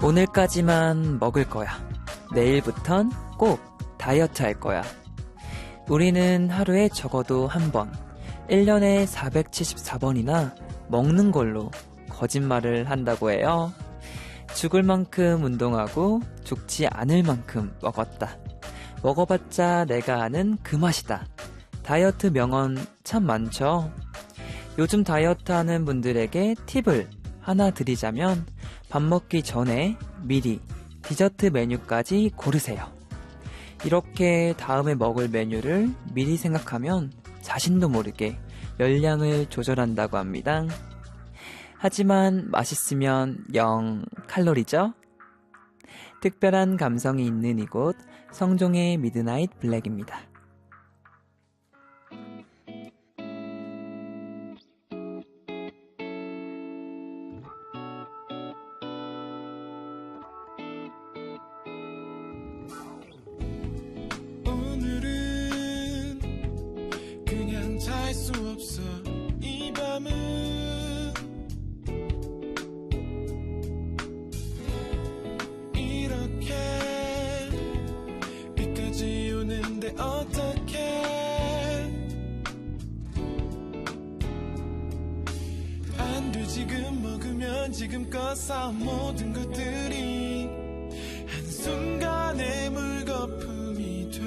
오늘까지만 먹을 거야. 내일부턴 꼭 다이어트 할 거야. 우리는 하루에 적어도 한 번, 1년에 474번이나 먹는 걸로 거짓말을 한다고 해요. 죽을 만큼 운동하고 죽지 않을 만큼 먹었다. 먹어봤자 내가 아는 그 맛이다. 다이어트 명언 참 많죠? 요즘 다이어트 하는 분들에게 팁을 하나 드리자면 밥 먹기 전에 미리 디저트 메뉴까지 고르세요. 이렇게 다음에 먹을 메뉴를 미리 생각하면 자신도 모르게 열량을 조절한다고 합니다. 하지만 맛있으면 0 칼로리죠? 특별한 감성이 있는 이곳 성종의 미드나잇 블랙입니다. 오늘은 그냥 잘 수 없어. 이 밤은 이렇게 비까지 오는데 어떡해. 안 돼. 지금 먹으면 지금껏 쌓은 모든 것들이 한순간에 물거품이 돼.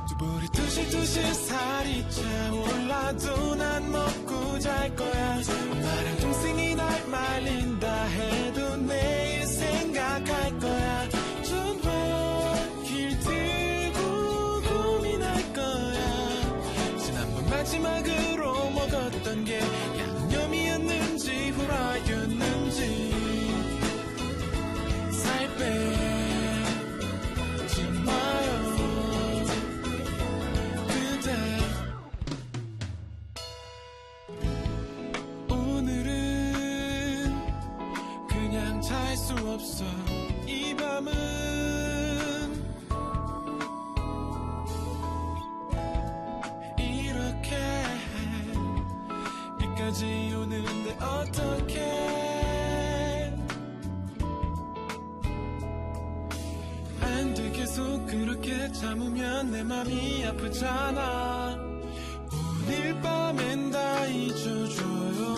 두 볼이 두실두실 살이 차올라도 난 먹고 잘 거야. 엄마랑 동생이 날 말린다 해도 내일 생각할 거야. 전화길 들고 고민할 거야. 지난번 마지막으로 먹었던 게 양념이었는지 후라이였는지. 살 빼지 마요 그대. 오늘은 그냥 잘 수 없어. 이 밤은 이렇게 비까지 오는데 어떡해. 안 돼. 계속 그렇게 참으면 내 맘이 아프잖아. 오늘 밤엔 다 잊어줘요.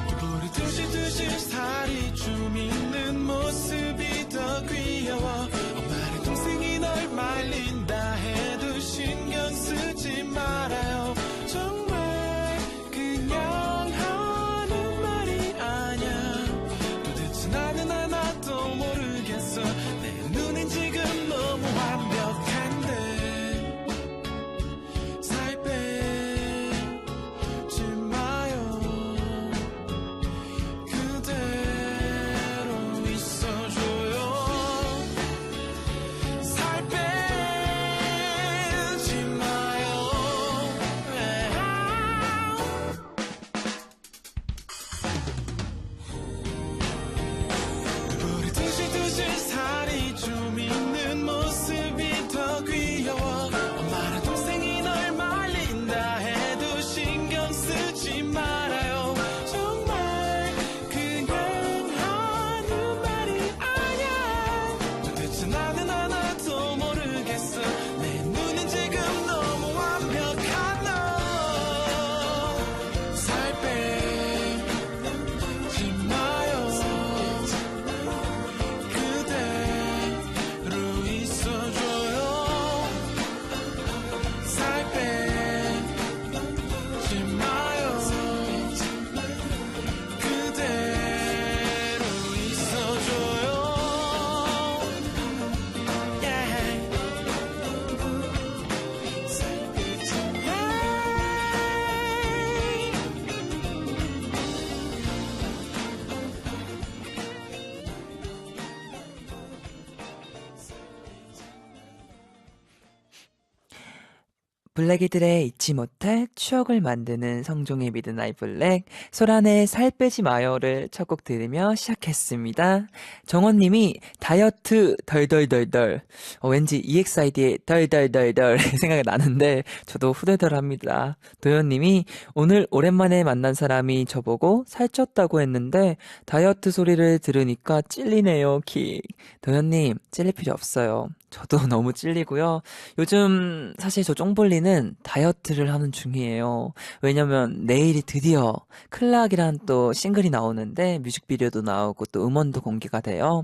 두 볼이 두실두실 살이 좀 있는 모습이 더 귀여워. 엄마랑 동생이 널 말린다 해도 신경 쓰지 말아요. 정말 그냥 하는 말이 아냐. 도대체 나는 하나도 모르겠어. 내 눈엔 지금 너무 완벽한데. 살 빼지 마요 그대. 블랙이들의 잊지 못할 추억을 만드는 성종의 미드나잇 블랙, 소란의 살 빼지 마요를 첫 곡 들으며 시작했습니다. 정원님이 다이어트 덜덜덜덜, 왠지 EXID의 덜덜덜덜 생각이 나는데 저도 후덜덜합니다. 도현님이 오늘 오랜만에 만난 사람이 저보고 살쪘다고 했는데 다이어트 소리를 들으니까 찔리네요. 킥. 도현님 찔릴 필요 없어요. 저도 너무 찔리고요. 요즘 사실 저 쫑볼리는 다이어트를 하는 중이에요. 왜냐면 내일이 드디어 클락이란 또 싱글이 나오는데 뮤직비디오도 나오고 또 음원도 공개가 돼요.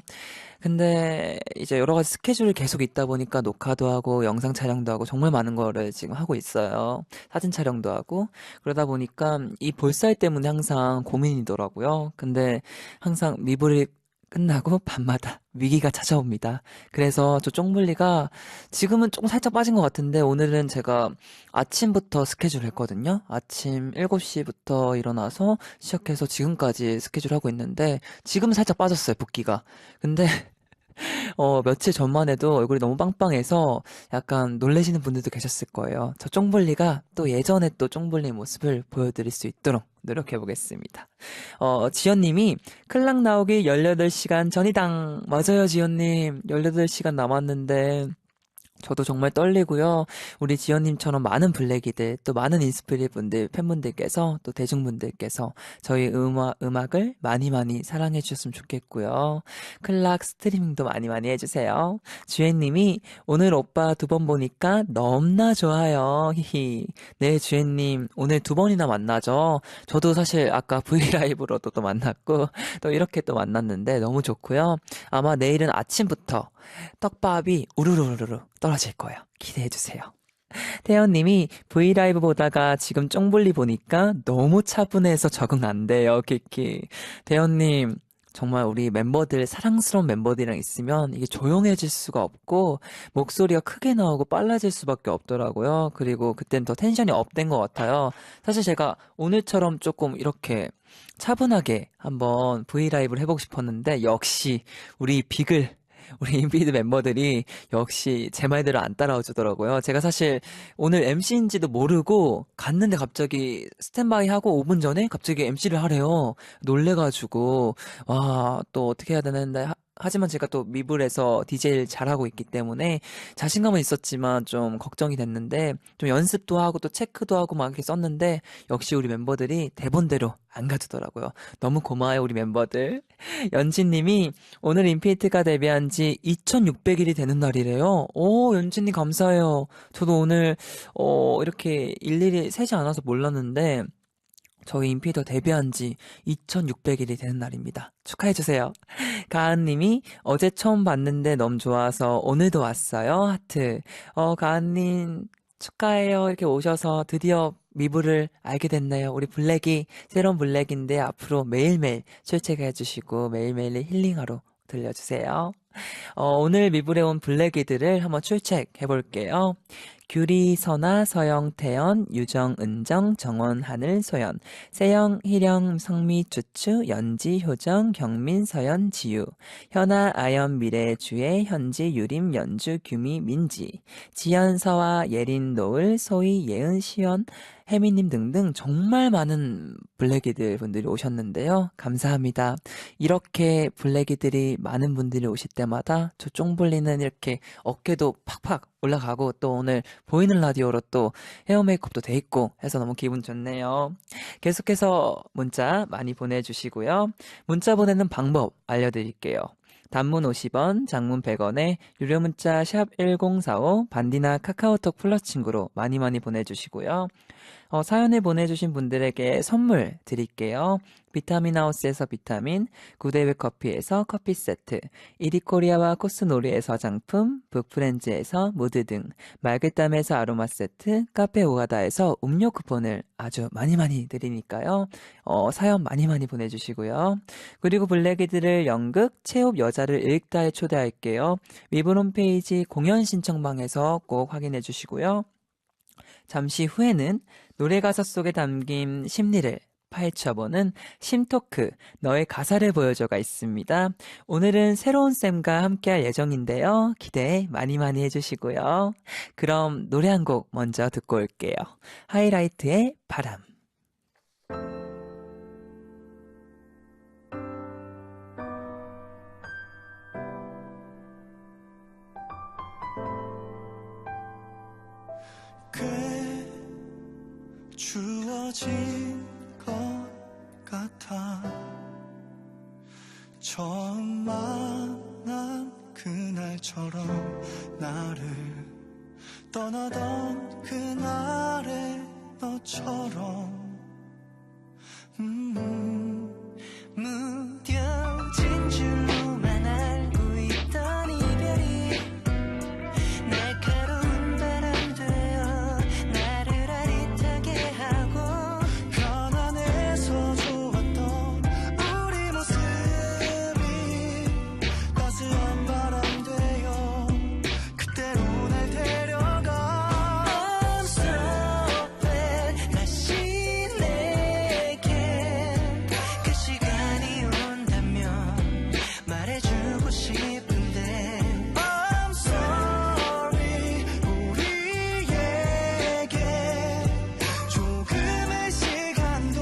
근데 이제 여러 가지 스케줄이 계속 있다 보니까 녹화도 하고 영상 촬영도 하고 정말 많은 거를 지금 하고 있어요. 사진 촬영도 하고 그러다 보니까 이 볼살 때문에 항상 고민이더라고요. 근데 항상 미블이 끝나고 밤마다 위기가 찾아옵니다. 그래서 저 쫑블리가 지금은 조금 살짝 빠진 것 같은데 오늘은 제가 아침부터 스케줄 했거든요. 아침 7시부터 일어나서 시작해서 지금까지 스케줄 하고 있는데 지금 살짝 빠졌어요, 붓기가. 근데 며칠 전만 해도 얼굴이 너무 빵빵해서 약간 놀라시는 분들도 계셨을 거예요. 저 쫑블리가 또 예전에 또 쫑블리 모습을 보여드릴 수 있도록 노력해 보겠습니다. 지연님이 클락 나오기 18시간 전이당. 맞아요, 지연님. 18시간 남았는데 저도 정말 떨리고요. 우리 지연님처럼 많은 블랙이들, 또 많은 인스피리 분들, 팬분들께서, 또 대중분들께서 저희 음악을 많이 많이 사랑해 주셨으면 좋겠고요. 클락 스트리밍도 많이 많이 해주세요. 주혜님이 오늘 오빠 2번 보니까 너무나 좋아요. 히히. 네, 주혜님. 오늘 2번이나 만나죠. 저도 사실 아까 브이라이브로도 또 만났고, 또 이렇게 또 만났는데 너무 좋고요. 아마 내일은 아침부터 떡밥이 우르르르르 떨어질 거예요. 기대해주세요. 태연님이 브이라이브 보다가 지금 쫑볼리 보니까 너무 차분해서 적응 안 돼요. 키키. 태연님, 정말 우리 멤버들, 사랑스러운 멤버들이랑 있으면 이게 조용해질 수가 없고 목소리가 크게 나오고 빨라질 수밖에 없더라고요. 그리고 그땐 더 텐션이 업된 것 같아요. 사실 제가 오늘처럼 조금 이렇게 차분하게 한번 브이라이브를 해보고 싶었는데 역시 우리 우리 인피드 멤버들이 역시 제 말대로 안 따라와 주더라고요. 제가 사실 오늘 MC인지도 모르고 갔는데 갑자기 스탠바이 하고 5분 전에 갑자기 MC를 하래요. 놀래가지고 와, 또 어떻게 해야 되는데 하지만 제가 또 미블에서 DJ를 잘하고 있기 때문에 자신감은 있었지만 좀 걱정이 됐는데 좀 연습도 하고 또 체크도 하고 막 이렇게 썼는데 역시 우리 멤버들이 대본대로 안 가주더라고요. 너무 고마워요, 우리 멤버들. 연진님이 오늘 인피니트가 데뷔한 지 2600일이 되는 날이래요. 오, 연진님 감사해요. 저도 오늘 이렇게 일일이 세지 않아서 몰랐는데 저희 인피니트가 데뷔한 지 2600일이 되는 날입니다. 축하해주세요. 가은님이 어제 처음 봤는데 너무 좋아서 오늘도 왔어요. 하트. 가은님 축하해요. 이렇게 오셔서 드디어 미부를 알게 됐네요. 우리 블랙이 새로운 블랙인데 앞으로 매일매일 출첵해 주시고 매일매일 힐링하러 들려주세요. 오늘 미블에 온 블랙이들을 한번 출첵해 볼게요. 규리, 선아, 서영, 태연, 유정, 은정, 정원, 하늘, 소연, 세영, 희령, 성미, 쭈쭈, 연지, 효정, 경민, 서연, 지유, 현아, 아연, 미래, 주혜, 현지, 유림, 연주, 규미, 민지, 지연, 서아, 예린, 노을, 소희, 예은, 시연, 혜미님 등등 정말 많은 블랙이들 분들이 오셨는데요. 감사합니다. 이렇게 블랙이들이 많은 분들이 오실 때마다 저 쫑블리는 이렇게 어깨도 팍팍 올라가고 또 오늘 보이는 라디오로 또 헤어 메이크업도 돼 있고 해서 너무 기분 좋네요. 계속해서 문자 많이 보내주시고요. 문자 보내는 방법 알려드릴게요. 단문 50원, 장문 100원에 유료 문자 샵 1045 반디나 카카오톡 플러스 친구로 많이 많이 보내주시고요. 사연을 보내주신 분들에게 선물 드릴게요. 비타민 하우스에서 비타민, 구데이브 커피에서 커피 세트, 이디코리아와 코스놀이에서 화장품, 북프렌즈에서 무드 등, 말그땀에서 아로마 세트, 카페 오가다에서 음료 쿠폰을 아주 많이 많이 드리니까요. 사연 많이 많이 보내주시고요. 그리고 블랙이들을 연극 체홉 여자를 읽다에 초대할게요. 미분 홈페이지 공연 신청방에서 꼭 확인해 주시고요. 잠시 후에는 노래 가사 속에 담긴 심리를 파헤쳐보는 심토크, 너의 가사를 보여줘가 있습니다. 오늘은 새로운 쌤과 함께할 예정인데요. 기대 많이 많이 해주시고요. 그럼 노래 한 곡 먼저 듣고 올게요. 하이라이트의 바람. 꽤 주어진 것 같아 처음 만난 그날처럼 나를 떠나던 그날의 너처럼 무뎌진 줄로만 알고 있던 이별이 날카로운 바람 되어 나를 아릿하게 하고 편안해서 좋았던 우리 모습이 따스한 바람 되어 그때로 날 데려가 I'm so bad 다시 내게 그 시간이 온다면 말해주고 싶은데 I'm sorry 우리에게 조금의 시간도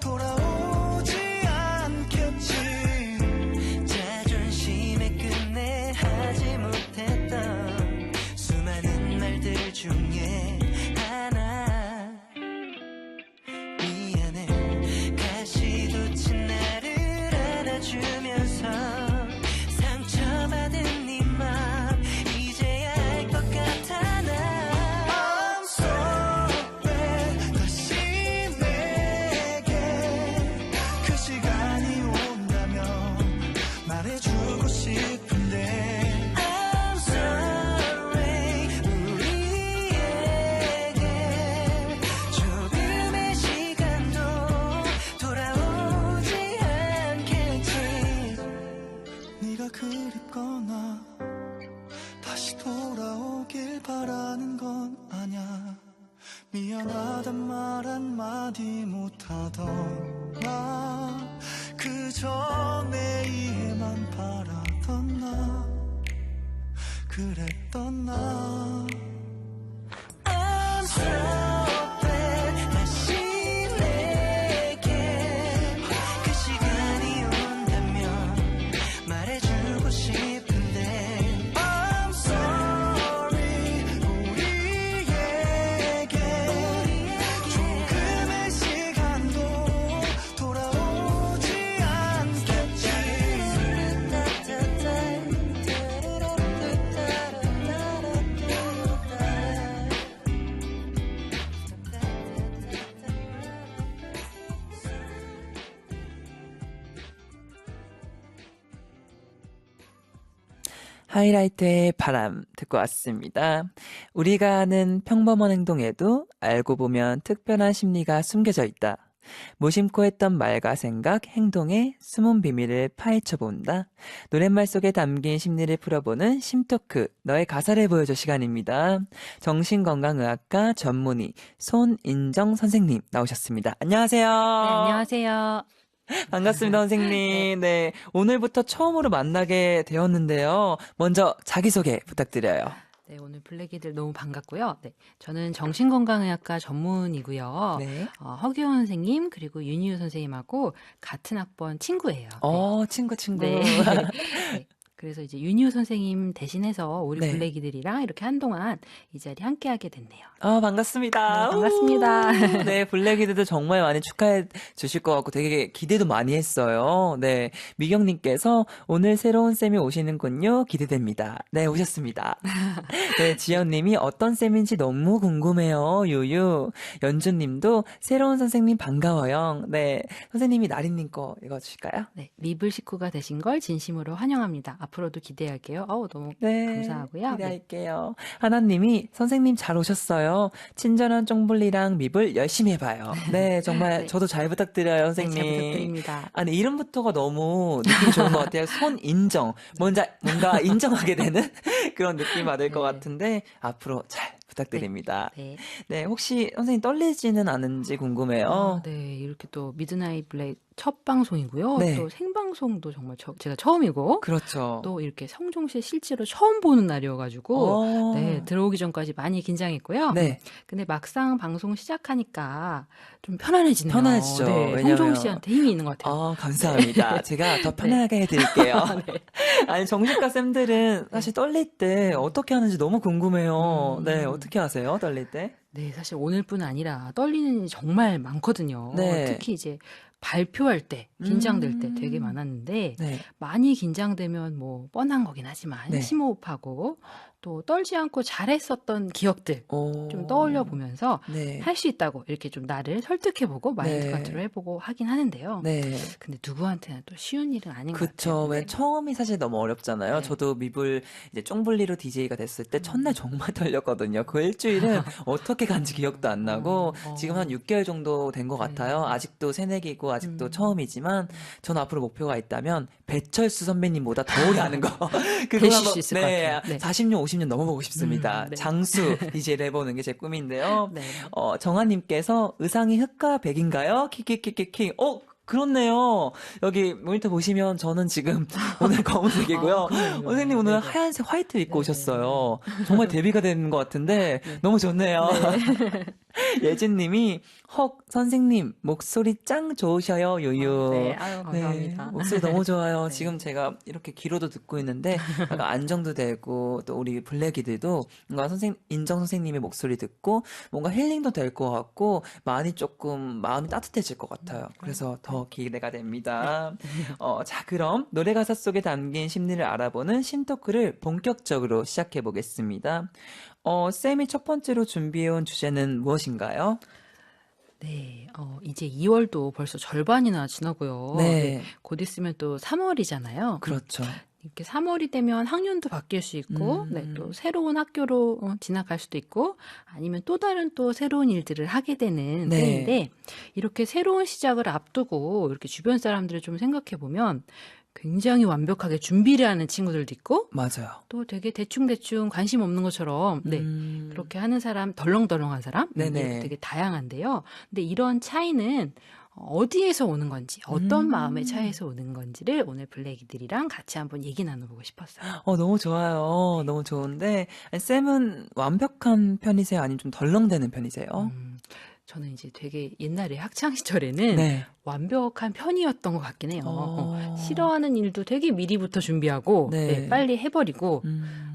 돌아오지 않겠지 자존심에 끝내 하지 못했던 수많은 말들 중에 하나 미안해 가시도 친 나를 안아주면서 상처받은 네 맘 이제야 알 것 같아 나 I'm so bad 다시 내게 그 시간이 온다면 말해주고 싶은데 I'm sorry 우리에게 조금의 시간도 돌아오지 않겠지 네가 그립거나 다시 돌아오길 바라는 건 아냐 미안하단 말 한마디 못하던 나 그저 내 이해만 바라던 나 그랬던 나 I'm so bad 다시 내게 그 시간이 온다면 말해주고 싶은데 I'm sorry 우리에게 조금의 시간도 돌아오지 않겠지 하이라이트의 바람 듣고 왔습니다. 우리가 하는 평범한 행동에도 알고 보면 특별한 심리가 숨겨져 있다. 무심코 했던 말과 생각, 행동의 숨은 비밀을 파헤쳐 본다. 노랫말 속에 담긴 심리를 풀어보는 심토크, 너의 가사를 보여줘 시간입니다. 정신건강의학과 전문의 손인정 선생님 나오셨습니다. 안녕하세요. 네, 안녕하세요. 반갑습니다, 선생님. 네, 오늘부터 처음으로 만나게 되었는데요. 먼저 자기소개 부탁드려요. 네, 오늘 블랙이들 너무 반갑고요. 네, 저는 정신건강의학과 전문이고요. 네. 허규원 선생님 그리고 윤희우 선생님하고 같은 학번 친구예요. 친구. 네. 네. 그래서 이제 윤희우 선생님 대신해서 우리 네. 블랙이들이랑 이렇게 한동안 이 자리 함께하게 됐네요. 반갑습니다. 네, 반갑습니다. 우! 네, 블랙이드도 정말 많이 축하해 주실 것 같고 되게 기대도 많이 했어요. 네, 미경님께서 오늘 새로운 쌤이 오시는군요. 기대됩니다. 네, 오셨습니다. 네, 지연님이 어떤 쌤인지 너무 궁금해요. 유유. 연주님도 새로운 선생님 반가워요. 네, 선생님이 나린님 거 읽어주실까요? 네, 미블 식구가 되신 걸 진심으로 환영합니다. 앞으로도 기대할게요. 너무 네, 감사하고요. 네. 기대할게요. 하나님이 선생님 잘 오셨어요. 친절한 쫑블리랑 밉을 열심히 해봐요. 네, 정말 네. 저도 잘 부탁드려요, 네, 선생님. 잘 부탁드립니다. 아니, 이름부터가 너무 느낌 좋은 것 같아요. 손인정. 뭔가 인정하게 되는 그런 느낌 받을 것 네. 같은데, 앞으로 잘 부탁드립니다. 네. 네, 혹시 선생님 떨리지는 않은지 궁금해요. 네. 이렇게 또 미드나잇 블랙 첫 방송이고요. 네. 또 생방송도 정말 제가 처음이고 그렇죠. 또 이렇게 성종실 실제로 처음 보는 날이어가지고 네, 어, 들어오기 전까지 많이 긴장했고요. 네, 근데 막상 방송 시작하니까 좀 편안해지네요. 편안해지죠. 네, 왜냐면 성종 씨한테 힘이 있는 것 같아요. 감사합니다. 제가 더 편하게 해드릴게요. 아니, 정신과 쌤들은 사실 떨릴 때 어떻게 하는지 너무 궁금해요. 네, 어떻게 하세요? 떨릴 때? 네, 사실 오늘뿐 아니라 떨리는 일이 정말 많거든요. 네. 특히 이제 발표할 때, 긴장될 때 되게 음. 많았는데, 네, 많이 긴장되면 뭐 뻔한 거긴 하지만 네. 심호흡하고 또 떨지 않고 잘했었던 기억들 좀 떠올려 보면서 네, 할 수 있다고 이렇게 좀 나를 설득해보고 마인드 네. 컨트롤 해보고 하긴 하는데요. 네. 근데 누구한테는 또 쉬운 일은 아닌 것 그쵸. 같아요. 왜 네. 처음이 사실 너무 어렵잖아요. 네. 저도 미불 이제 쫑블리로 DJ가 됐을 때 첫날 정말 떨렸거든요. 그 일주일은 어떻게 간지 기억도 안 나고 지금 한 6개월 정도 된 것 네. 같아요. 아직도 새내기고 아직도 처음이지만 저는 앞으로 목표가 있다면 배철수 선배님보다 더 오래 하는 거. 그거 되실 한번 수 있을 것 같아요. 네. 40년, 50년 넘어보고 싶습니다. 네. 장수 DJ를 해보는 게 제 꿈인데요. 네. 정한님께서 의상이 흑과 백인가요? 키키키키키. 그렇네요. 여기 모니터 보시면 저는 지금 오늘 검은색이고요. 그럼요. 선생님 오늘 네네. 하얀색 화이트 입고 네네. 오셨어요. 정말 데뷔가 되는 것 같은데 너무 좋네요. 예진님이 선생님 목소리 짱 좋으셔요. 유유. 네, 아유, 감사합니다. 네, 목소리 너무 좋아요. 네. 지금 제가 이렇게 귀로도 듣고 있는데 약간 안정도 되고 또 우리 블랙이들도 뭔가 인정 선생님의 목소리 듣고 뭔가 힐링도 될 것 같고 많이 조금 마음이 따뜻해질 것 같아요. 그래서 더 기대가 됩니다. 자, 그럼 노래 가사 속에 담긴 심리를 알아보는 심토크를 본격적으로 시작해 보겠습니다. 쌤이 첫 번째로 준비해온 주제는 무엇인가요? 네, 이제 2월도 벌써 절반이나 지나고요. 네. 곧 있으면 또 3월이잖아요. 그렇죠. 이렇게 3월이 되면 학년도 바뀔 수 있고, 네, 또 새로운 학교로 진학할 수도 있고, 아니면 또 다른 또 새로운 일들을 하게 되는 네. 때인데, 이렇게 새로운 시작을 앞두고 이렇게 주변 사람들을 좀 생각해 보면 굉장히 완벽하게 준비를 하는 친구들도 있고, 맞아요. 또 되게 대충대충 관심 없는 것처럼, 네, 그렇게 하는 사람, 덜렁덜렁한 사람, 네네. 이렇게 되게 다양한데요. 근데 이런 차이는 어디에서 오는 건지, 어떤 마음의 차이에서 오는 건지를 오늘 블랙이들이랑 같이 한번 얘기 나눠보고 싶었어요. 너무 좋아요. 너무 좋은데, 아니, 쌤은 완벽한 편이세요? 아니면 좀 덜렁대는 편이세요? 저는 이제 되게 옛날에 학창 시절에는 네. 완벽한 편이었던 것 같긴 해요. 싫어하는 일도 되게 미리부터 준비하고 네. 네, 빨리 해버리고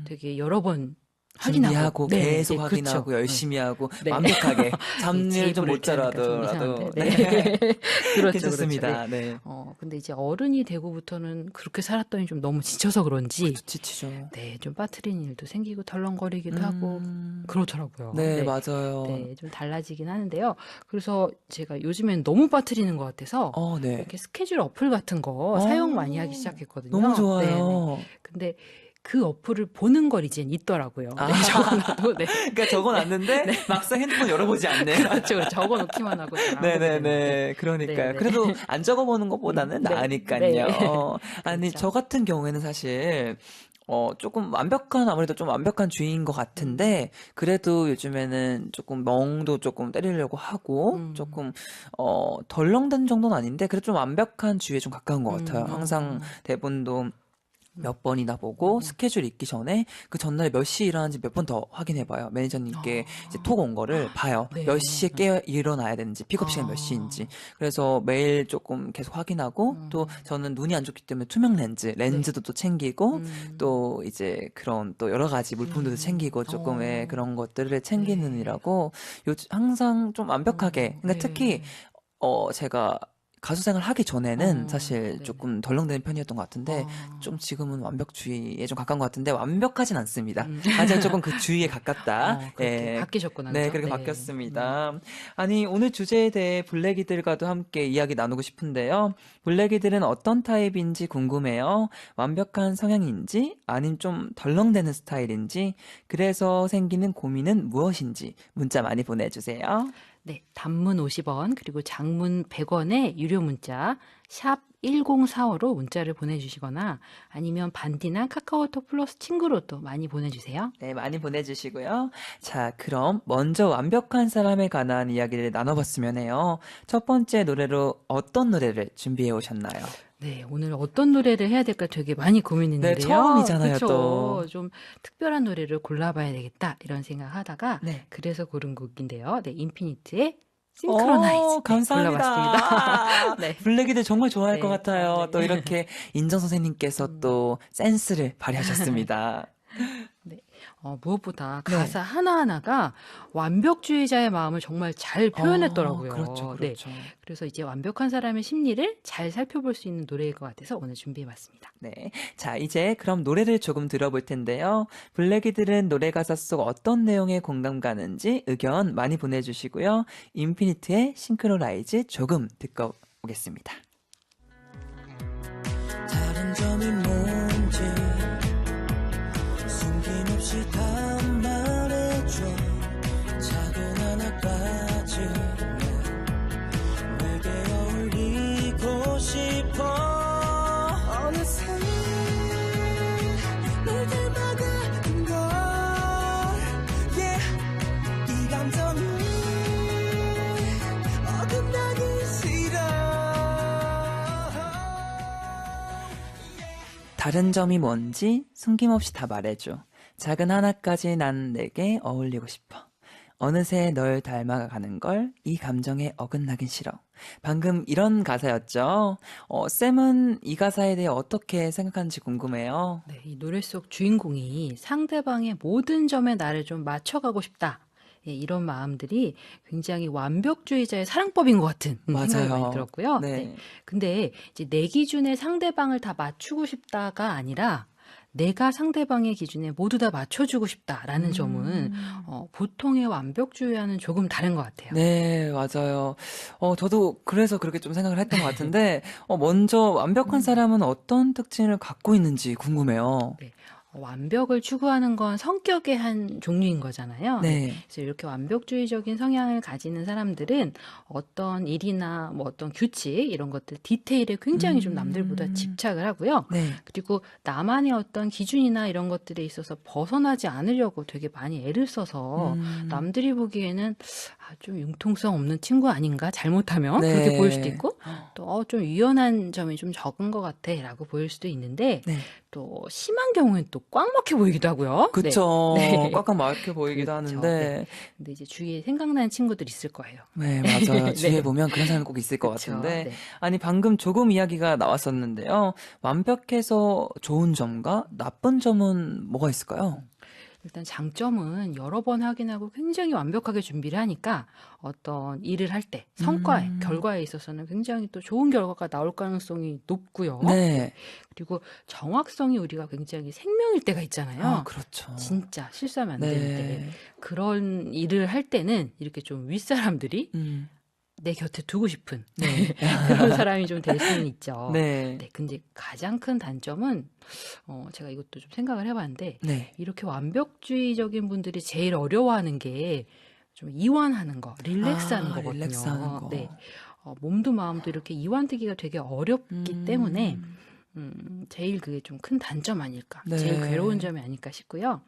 되게 여러 번 확인하고 준비하고 네, 계속 네, 확인하고 그렇죠. 열심히 하고 네. 완벽하게 제 잠을 좀 입으로 못 자라도 이렇게 하니까 좀 네. 이상한데. 네. 그렇죠, 괜찮습니다. 그렇죠. 네. 근데 이제 어른이 되고부터는 그렇게 살았더니 좀 너무 지쳐서 그런지 지치죠. 네, 좀 빠뜨리는 일도 생기고 덜렁거리기도 하고 그렇더라고요. 네, 맞아요. 네, 좀 달라지긴 하는데요. 그래서 제가 요즘엔 너무 빠뜨리는 것 같아서 네. 이렇게 스케줄 어플 같은 거 사용 많이 하기 시작했거든요. 너무 네, 좋아요. 네. 근데 그 어플을 보는 걸 이젠 있더라고요. 네, 적어놔도 네. 그러니까 적어놨는데 막상 핸드폰 열어보지 않네요. 그렇죠. 적어놓기만 하고 잘안 보게 네네네. 되는데. 그러니까요. 네네. 그래도 안 적어보는 것보다는 네. 나으니까요. 네. 아니, 그렇죠. 저 같은 경우에는 사실, 조금 아무래도 좀 완벽한 주의인 것 같은데, 그래도 요즘에는 조금 멍도 조금 때리려고 하고, 조금, 덜렁대는 정도는 아닌데, 그래도 좀 완벽한 주의에 좀 가까운 것 같아요. 항상 대본도 몇 번이나 보고 스케줄 있기 전에 그 전날에 몇 시에 일어나는지 몇 번 더 확인해봐요. 매니저님께 이제 톡 온 거를 봐요. 네. 몇 시에 일어나야 되는지, 픽업 시간 몇 시인지. 그래서 매일 조금 계속 확인하고 또 저는 눈이 안 좋기 때문에 투명 렌즈도 또 챙기고 또 이제 그런 또 여러 가지 물품들도 챙기고 조금의 그런 것들을 챙기는 이라고 항상 좀 완벽하게. 그러니까 특히 제가 가수 생활 하기 전에는 사실 네네. 조금 덜렁대는 편이었던 것 같은데 좀 지금은 완벽주의에 좀 가까운 것 같은데 완벽하진 않습니다. 하지만 조금 그 주의에 가깝다. 그렇게 바뀌셨구나. 네, 그죠? 그렇게 네. 바뀌었습니다. 아니, 오늘 주제에 대해 블랙이들과도 함께 이야기 나누고 싶은데요. 블랙이들은 어떤 타입인지 궁금해요. 완벽한 성향인지 아님 좀 덜렁대는 스타일인지 그래서 생기는 고민은 무엇인지 문자 많이 보내주세요. 네, 단문 50원 그리고 장문 100원의 유료 문자 샵 1045로 문자를 보내주시거나 아니면 반디나 카카오톡 플러스 친구로도 많이 보내주세요. 네, 많이 보내주시고요. 자, 그럼 먼저 완벽한 사람에 관한 이야기를 나눠봤으면 해요. 첫 번째 노래로 어떤 노래를 준비해 오셨나요? 네, 오늘 어떤 노래를 해야 될까 되게 많이 고민했는데요. 네, 처음이잖아요, 그쵸? 또. 좀 특별한 노래를 골라봐야 되겠다 이런 생각하다가 네. 그래서 고른 곡인데요. 네, 인피니트의 싱크로나이즈 감사합니다. 골라봤습니다. 네. 블랙이들 정말 좋아할 네, 것 같아요. 네. 또 이렇게 인정 선생님께서 또 센스를 발휘하셨습니다. 무엇보다 네. 가사 하나하나가 완벽주의자의 마음을 정말 잘 표현했더라고요. 그렇죠, 네. 그렇죠. 그래서 이제 완벽한 사람의 심리를 잘 살펴볼 수 있는 노래일 것 같아서 오늘 준비해봤습니다. 네. 자, 이제 그럼 노래를 조금 들어볼 텐데요. 블랙이들은 노래 가사 속 어떤 내용에 공감 가는지 의견 많이 보내주시고요. 인피니트의 싱크로나이즈 조금 듣고 오겠습니다. 다른 점이 뭔지 숨김없이 다 말해줘 작은 하나까지 내게 어울리고 싶어 어느새 널 닮아가는 걸 yeah. 이 감정이 어긋나기 싫어 다른 점이 뭔지 숨김없이 다 말해줘. 작은 하나까지 난 내게 어울리고 싶어. 어느새 널 닮아가는 걸 이 감정에 어긋나긴 싫어. 방금 이런 가사였죠. 쌤은 이 가사에 대해 어떻게 생각하는지 궁금해요. 네, 이 노래 속 주인공이 상대방의 모든 점에 나를 좀 맞춰가고 싶다. 예, 이런 마음들이 굉장히 완벽주의자의 사랑법인 것 같은 생각이 많이 맞아요. 들었고요. 네. 네. 근데 이제 내 기준에 상대방을 다 맞추고 싶다가 아니라 내가 상대방의 기준에 모두 다 맞춰주고 싶다라는 점은 보통의 완벽주의와는 조금 다른 것 같아요. 네, 맞아요. 저도 그래서 그렇게 좀 생각을 했던 것 같은데, 먼저 완벽한 사람은 어떤 특징을 갖고 있는지 궁금해요. 네. 완벽을 추구하는 건 성격의 한 종류인 거잖아요. 네. 그래서 이렇게 완벽주의적인 성향을 가지는 사람들은 어떤 일이나 뭐 어떤 규칙 이런 것들 디테일에 굉장히 좀 남들보다 집착을 하고요. 네. 그리고 나만의 어떤 기준이나 이런 것들에 있어서 벗어나지 않으려고 되게 많이 애를 써서 남들이 보기에는 좀 융통성 없는 친구 아닌가 잘못하면 네. 그렇게 보일 수도 있고 또 좀 유연한 점이 좀 적은 것 같아라고 보일 수도 있는데 네. 또 심한 경우엔 또 꽉 막혀 보이기도 하고요. 그쵸. 네. 꽉꽉 막혀 보이기도 그렇죠. 하는데, 근데 이제 주위에 생각나는 친구들 있을 거예요. 네, 맞아요. 네. 주위에 보면 그런 사람이 꼭 있을 것 그쵸. 같은데, 네. 아니, 방금 조금 이야기가 나왔었는데요. 완벽해서 좋은 점과 나쁜 점은 뭐가 있을까요? 일단 장점은 여러 번 확인하고 굉장히 완벽하게 준비를 하니까 어떤 일을 할 때 성과에 결과에 있어서는 굉장히 또 좋은 결과가 나올 가능성이 높고요. 네. 그리고 정확성이 우리가 굉장히 생명일 때가 있잖아요. 그렇죠. 진짜 실수하면 안 되는데 네. 그런 일을 할 때는 이렇게 좀 윗사람들이 내 곁에 두고 싶은 네. 그런 사람이 좀 될 수는 있죠. 네. 네, 근데 가장 큰 단점은 제가 이것도 좀 생각을 해봤는데 네. 이렇게 완벽주의적인 분들이 제일 어려워하는 게 좀 이완하는 거, 릴렉스하는 거거든요. 릴렉스하는 거. 네, 몸도 마음도 이렇게 이완되기가 되게 어렵기 때문에 제일 그게 좀 큰 단점 아닐까, 네. 제일 괴로운 점이 아닐까 싶고요.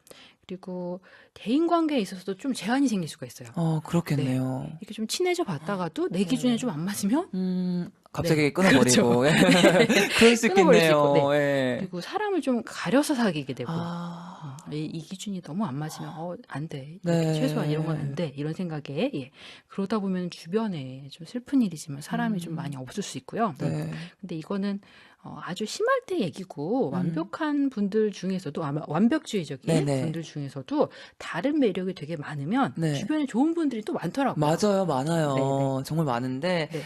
그리고 대인 관계에 있어서도 좀 제한이 생길 수가 있어요. 그렇겠네요. 이렇게 좀 친해져 봤다가도 내 기준에 좀 안 맞으면 갑자기 네. 끊어버리고. 그럴 수 끊어버릴 수 있겠네요. 있고, 예. 그리고 사람을 좀 가려서 사귀게 되고 아, 이 기준이 너무 안 맞으면 안 돼. 네. 이렇게 최소한 이런 건 안 돼. 이런 생각에 그러다 보면 주변에 좀 슬픈 일이지만 사람이 좀 많이 없을 수 있고요. 네. 근데 이거는 아주 심할 때 얘기고 완벽한 분들 중에서도 아마 완벽주의적인 네네. 분들 중에서도 다른 매력이 되게 많으면 네. 주변에 좋은 분들이 또 많더라고요. 맞아요, 많아요. 네네. 정말 많은데, 네.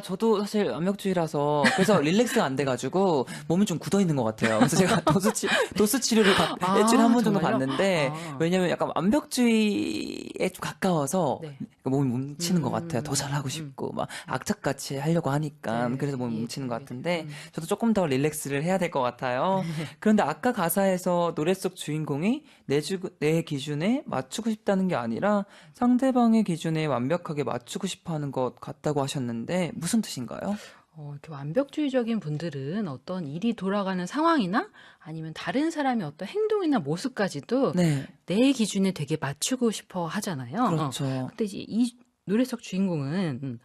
저도 사실 완벽주의라서, 그래서 릴렉스가 안 돼가지고, 몸이 좀 굳어 있는 것 같아요. 그래서 제가 도수 치료를 일주일에 한 번 정도 정말요? 받는데, 왜냐면 약간 완벽주의에 좀 가까워서, 네. 몸이 뭉치는 것 같아요. 더 잘하고 싶고, 막 악착같이 하려고 하니까, 네, 그래서 몸이 예, 뭉치는 것 네. 같은데, 저도 조금 더 릴렉스를 해야 될 것 같아요. 그런데 아까 가사에서 노래 속 주인공이 내 기준에 맞추고 싶다는 게 아니라 상대방의 기준에 완벽하게 맞추고 싶어 하는 것 같다고 하셨는데, 무슨 뜻인가요? 이렇게 완벽주의적인 분들은 어떤 일이 돌아가는 상황이나 아니면 다른 사람의 어떤 행동이나 모습까지도 네. 내 기준에 되게 맞추고 싶어 하잖아요. 그렇죠. 근데 이제 이 노래 속 주인공은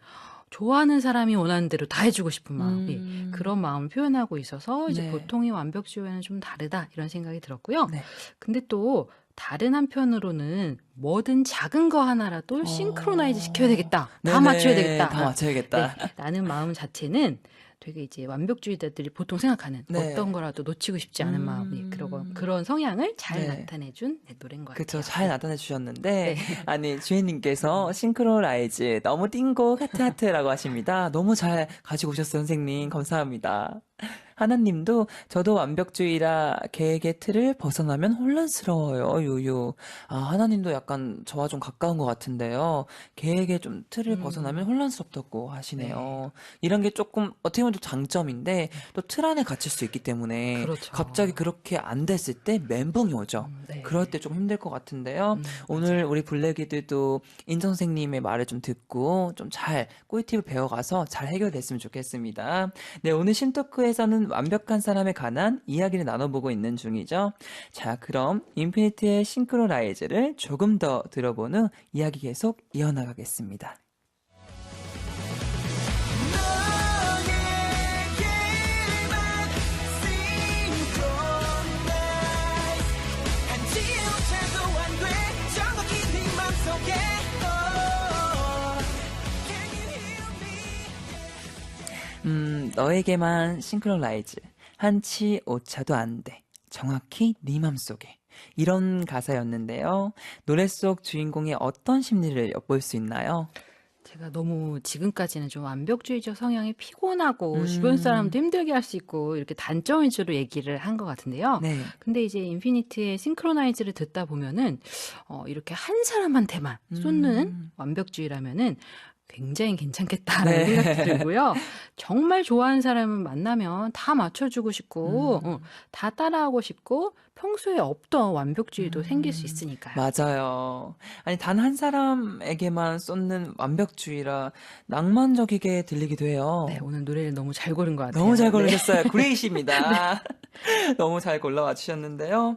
좋아하는 사람이 원하는 대로 다 해주고 싶은 마음, 그런 마음을 표현하고 있어서 이제 네. 보통의 완벽주의와는 좀 다르다 이런 생각이 들었고요. 네. 근데 또 다른 한편으로는 뭐든 작은 거 하나라도 싱크로나이즈 시켜야 되겠다. 다 네네, 맞춰야 되겠다. 다 맞춰야겠다. 네, 라는 마음 자체는 되게 이제 완벽주의자들이 보통 생각하는 네. 어떤 거라도 놓치고 싶지 않은 마음, 그런 성향을 잘 네. 나타내준 노래인 것 그쵸, 같아요. 잘 나타내 주셨는데, 네. 아니, 주인님께서 싱크로라이즈, 너무 띵고, 하트하트라고 하십니다. 너무 잘 가지고 오셨어요, 선생님. 감사합니다. 하나님도 저도 완벽주의라 계획의 틀을 벗어나면 혼란스러워요. 유유. 아, 하나님도 약간 저와 좀 가까운 것 같은데요. 계획의 좀 틀을 벗어나면 혼란스럽다고 하시네요. 이런 게 조금 어떻게 보면 또 장점인데 또 틀 안에 갇힐 수 있기 때문에 그렇죠. 갑자기 그렇게 안 됐을 때 멘붕이 오죠. 네. 그럴 때 좀 힘들 것 같은데요. 오늘 우리 블랙이들도 인 선생님의 말을 좀 듣고 좀 잘 꿀팁을 배워가서 잘 해결됐으면 좋겠습니다. 네, 오늘 신토크에서는 완벽한 사람에 관한 이야기를 나눠보고 있는 중이죠. 자, 그럼 인피니트의 싱크로라이즈를 조금 더 들어본 후 이야기 계속 이어나가겠습니다. 너에게만 synchronize 한치 오차도 안돼 정확히 네 맘속에 Can you hear me? 너에게만 싱크로라이즈. 한치 오차도 안 돼. 정확히 네 맘속에. 이런 가사였는데요. 노래 속 주인공의 어떤 심리를 엿볼 수 있나요? 제가 너무 지금까지는 좀 완벽주의적 성향이 피곤하고 주변 사람도 힘들게 할 수 있고 이렇게 단점 위주로 얘기를 한 것 같은데요. 네. 근데 이제 인피니트의 싱크로나이즈를 듣다 보면은 이렇게 한 사람한테만 쏟는 완벽주의라면은 굉장히 괜찮겠다라는 네. 생각이 들고요. 정말 좋아하는 사람을 만나면 다 맞춰주고 싶고 다 따라하고 싶고 평소에 없던 완벽주의도 생길 수 있으니까요. 맞아요. 아니, 단 한 사람에게만 쏟는 완벽주의라 낭만적이게 들리기도 해요. 네, 오늘 노래를 너무 잘 고른 것 같아요. 너무 잘 네. 고르셨어요. 그레이시입니다. 너무 잘 골라와 주셨는데요.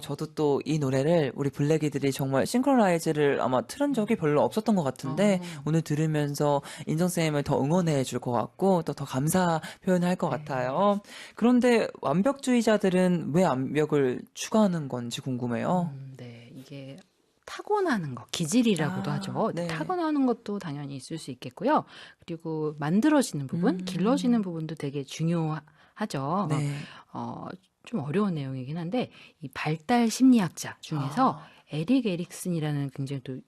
저도 또 이 노래를 우리 블랙이들이 정말 싱크로나이즈를 아마 틀은 적이 별로 없었던 것 같은데 오늘 들으면서 인정쌤을 더 응원해 줄 것 같고 또 더 감사 표현할 것 같아요. 그런데 완벽주의자들은 왜 완벽을 추구하는 건지 궁금해요. 네, 이게 타고나는 것, 기질이라고도 아, 하죠. 네. 타고나는 것도 당연히 있을 수 있겠고요. 그리고 만들어지는 부분, 길러지는 부분도 되게 중요하죠. 네. 좀 어려운 내용이긴 한데 이 발달 심리학자 중에서 에릭 에릭슨이라는 굉장히 또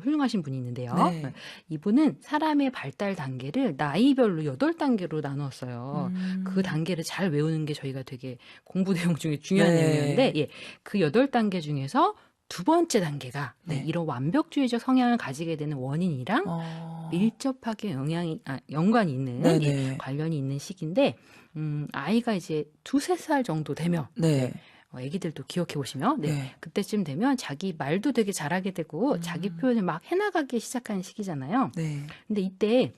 훌륭하신 분이 있는데요. 네. 이분은 사람의 발달 단계를 나이별로 8단계로 나누었어요. 그 단계를 잘 외우는 게 저희가 되게 공부 내용 중에 중요한 네. 내용이었는데 예, 그 8단계 중에서 두 번째 단계가 네. 이런 완벽주의적 성향을 가지게 되는 원인이랑 밀접하게 연관이 있는 네네. 예, 관련이 있는 시기인데 아이가 이제 2-3살 정도 되면 네. 애기들도 기억해 보시면 네. 그때쯤 되면 자기 말도 되게 잘하게 되고 자기 표현을 막 해나가기 시작하는 시기잖아요. 네. 근데 이때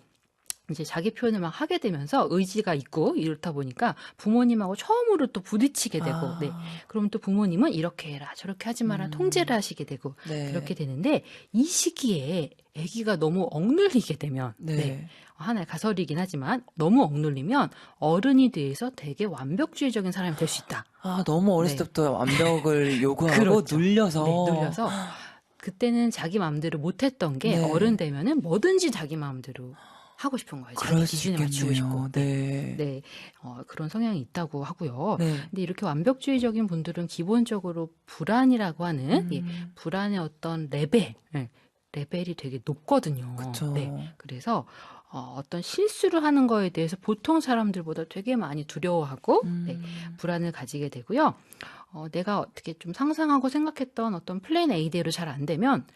이제 자기 표현을 막 하게 되면서 의지가 있고 이렇다 보니까 부모님하고 처음으로 또 부딪히게 되고 네. 그럼 또 부모님은 이렇게 해라 저렇게 하지 마라 통제를 하시게 되고 네. 그렇게 되는데 이 시기에 아기가 너무 억눌리게 되면 네. 하나의 가설이긴 하지만 너무 억눌리면 어른이 돼서 되게 완벽주의적인 사람이 될 수 있다. 너무 어렸을 네. 때부터 완벽을 요구하고 그렇죠. 눌려서. 네, 눌려서 그때는 자기 마음대로 못했던 게 네. 어른 되면은 뭐든지 자기 마음대로 하고 싶은 거예요. 자기 그럴 수 기준에 맞추고 있겠네요. 싶고. 네. 네, 그런 성향이 있다고 하고요. 네. 근데 이렇게 완벽주의적인 분들은 기본적으로 불안이라고 하는 이 불안의 어떤 레벨이 되게 높거든요. 그쵸. 네, 그래서 어떤 실수를 하는 거에 대해서 보통 사람들보다 되게 많이 두려워하고 네, 불안을 가지게 되고요. 내가 어떻게 좀 상상하고 생각했던 어떤 플랜 A대로 잘 안 되면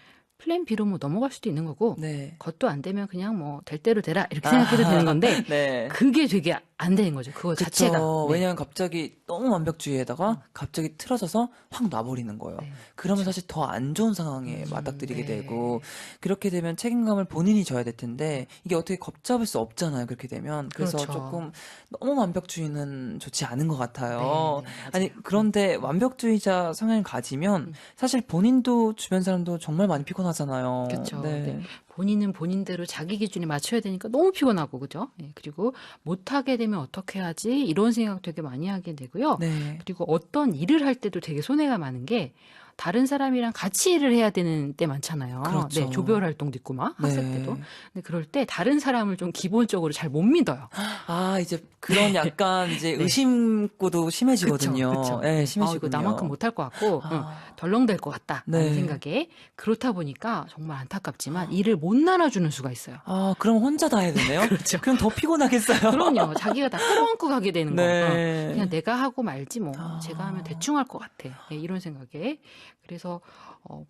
플랜 B로 뭐 넘어갈 수도 있는 거고 네. 그것도 안 되면 그냥 뭐 될 대로 되라 이렇게 생각해도 되는 건데 네. 그게 되게 안 되는 거죠. 그거 그쵸. 자체가. 네. 왜냐면 갑자기 너무 완벽주의에다가 갑자기 틀어져서 확 놔버리는 거예요. 네. 그러면 사실 더 안 좋은 상황에 맞닥뜨리게 네. 되고, 그렇게 되면 책임감을 본인이 져야 될 텐데, 이게 어떻게 걷잡을 수 없잖아요. 그렇게 되면. 그래서 그렇죠. 조금 너무 완벽주의는 좋지 않은 것 같아요. 네, 맞아요. 아니, 그런데 완벽주의자 성향을 가지면 사실 본인도 주변 사람도 정말 많이 피곤하잖아요. 그렇죠. 네. 네. 본인은 본인대로 자기 기준에 맞춰야 되니까 너무 피곤하고 그죠? 예, 그리고 못하게 되면 어떻게 하지? 이런 생각 되게 많이 하게 되고요. 네. 그리고 어떤 일을 할 때도 되게 손해가 많은 게 다른 사람이랑 같이 일을 해야 되는 때 많잖아요. 그렇죠. 네, 조별 활동도 있고 막 학습 네. 때도. 근데 그럴 때 다른 사람을 좀 기본적으로 잘 못 믿어요. 아, 이제 그런 약간 이제 네. 의심구도 심해지거든요. 그쵸. 네, 이거 심해지군요. 나만큼 못할 것 같고 아. 덜렁댈 것 같다라는 네. 생각에 그렇다 보니까 정말 안타깝지만 일을 못 나눠주는 수가 있어요. 아, 그럼 혼자 다 해야 되네요? 그렇죠. 그럼 더 피곤하겠어요. 그럼요. 자기가 다 끌어안고 가게 되는 거. 네. 그냥 내가 하고 말지 뭐. 아. 제가 하면 대충 할 것 같아. 네, 이런 생각에. 그래서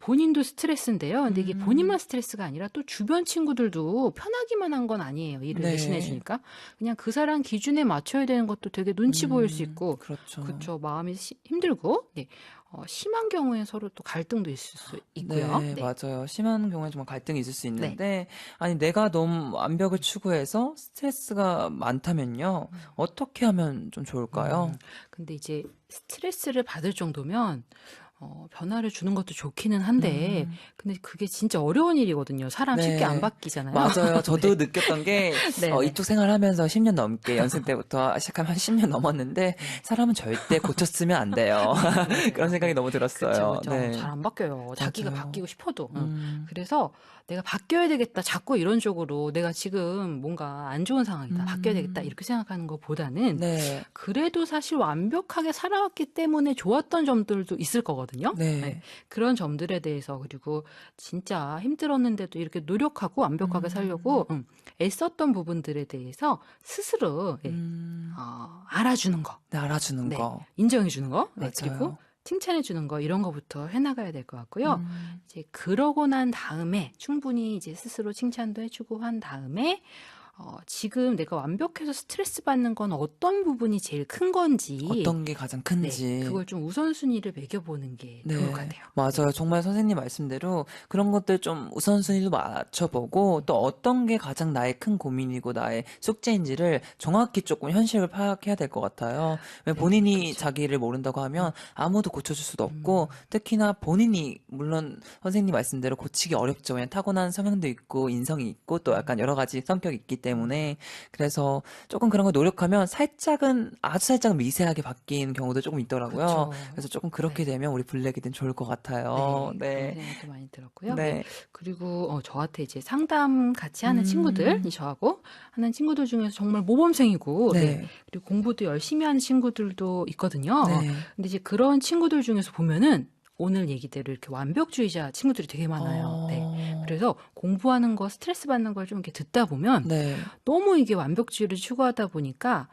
본인도 스트레스인데요. 근데 이게 본인만 스트레스가 아니라 또 주변 친구들도 편하기만 한 건 아니에요. 일을 네. 대신해 주니까. 그냥 그 사람 기준에 맞춰야 되는 것도 되게 눈치 보일 수 있고. 그렇죠. 그렇죠. 마음이 힘들고. 네. 심한 경우에 서로 또 갈등도 있을 수 있고요. 네, 네. 맞아요. 심한 경우에 정말 갈등이 있을 수 있는데, 아니, 내가 너무 완벽을 추구해서 스트레스가 많다면요. 어떻게 하면 좀 좋을까요? 근데 이제 스트레스를 받을 정도면 변화를 주는 것도 좋기는 한데, 근데 그게 진짜 어려운 일이거든요. 사람 네. 쉽게 안 바뀌잖아요. 맞아요. 저도 느꼈던 게, 네, 네. 이쪽 생활하면서 10년 넘게, 연습 때부터 시작하면 한 10년 넘었는데, 사람은 절대 고쳤으면 안 돼요. 그런 생각이 너무 들었어요. 그렇죠. 네. 잘 안 바뀌어요. 자기가 맞아요. 바뀌고 싶어도. 음. 그래서 내가 바뀌어야 되겠다. 자꾸 이런 쪽으로 내가 지금 뭔가 안 좋은 상황이다. 바뀌어야 되겠다. 이렇게 생각하는 것보다는 네. 그래도 사실 완벽하게 살아왔기 때문에 좋았던 점들도 있을 거거든요. 네. 그런 점들에 대해서 그리고 진짜 힘들었는데도 이렇게 노력하고 완벽하게 살려고 애썼던 부분들에 대해서 스스로 알아주는 거, 네, 알아주는 네. 거. 인정해 주는 거, 네. 맞아요. 그리고 칭찬해 주는 거 이런 거부터 해나가야 될 것 같고요. 이제 그러고 난 다음에 충분히 이제 스스로 칭찬도 해주고 한 다음에 지금 내가 완벽해서 스트레스 받는 건 어떤 부분이 제일 큰 건지 어떤 게 가장 큰지. 네, 그걸 좀 우선순위를 매겨보는 게 네, 좋을 것 같아요. 맞아요. 정말 선생님 말씀대로 그런 것들 좀 우선순위도 맞춰보고 또 어떤 게 가장 나의 큰 고민이고 나의 숙제인지를 정확히 조금 현실을 파악해야 될 것 같아요. 왜 본인이 그렇죠. 자기를 모른다고 하면 아무도 고쳐줄 수도 없고 특히나 본인이 물론 선생님 말씀대로 고치기 어렵죠. 그냥 타고난 성향도 있고 인성이 있고 또 약간 여러 가지 성격이 있기 때문에 그래서 조금 그런 거 노력하면 살짝은 아주 살짝은 미세하게 바뀐 경우도 조금 있더라고요. 그렇죠. 그래서 조금 그렇게 되면 우리 블랙이든 좋을 것 같아요. 그런 네. 생각도 많이 들었고요. 네. 네. 그리고 저한테 이제 상담 같이 하는 친구들, 저하고 하는 친구들 중에서 정말 모범생이고, 네. 네. 그리고 공부도 열심히 하는 친구들도 있거든요. 네. 근데 이제 그런 친구들 중에서 보면은 오늘 얘기대로 이렇게 완벽주의자 친구들이 되게 많아요. 네. 그래서 공부하는 거, 스트레스 받는 걸 좀 이렇게 듣다 보면 네. 너무 이게 완벽주의를 추구하다 보니까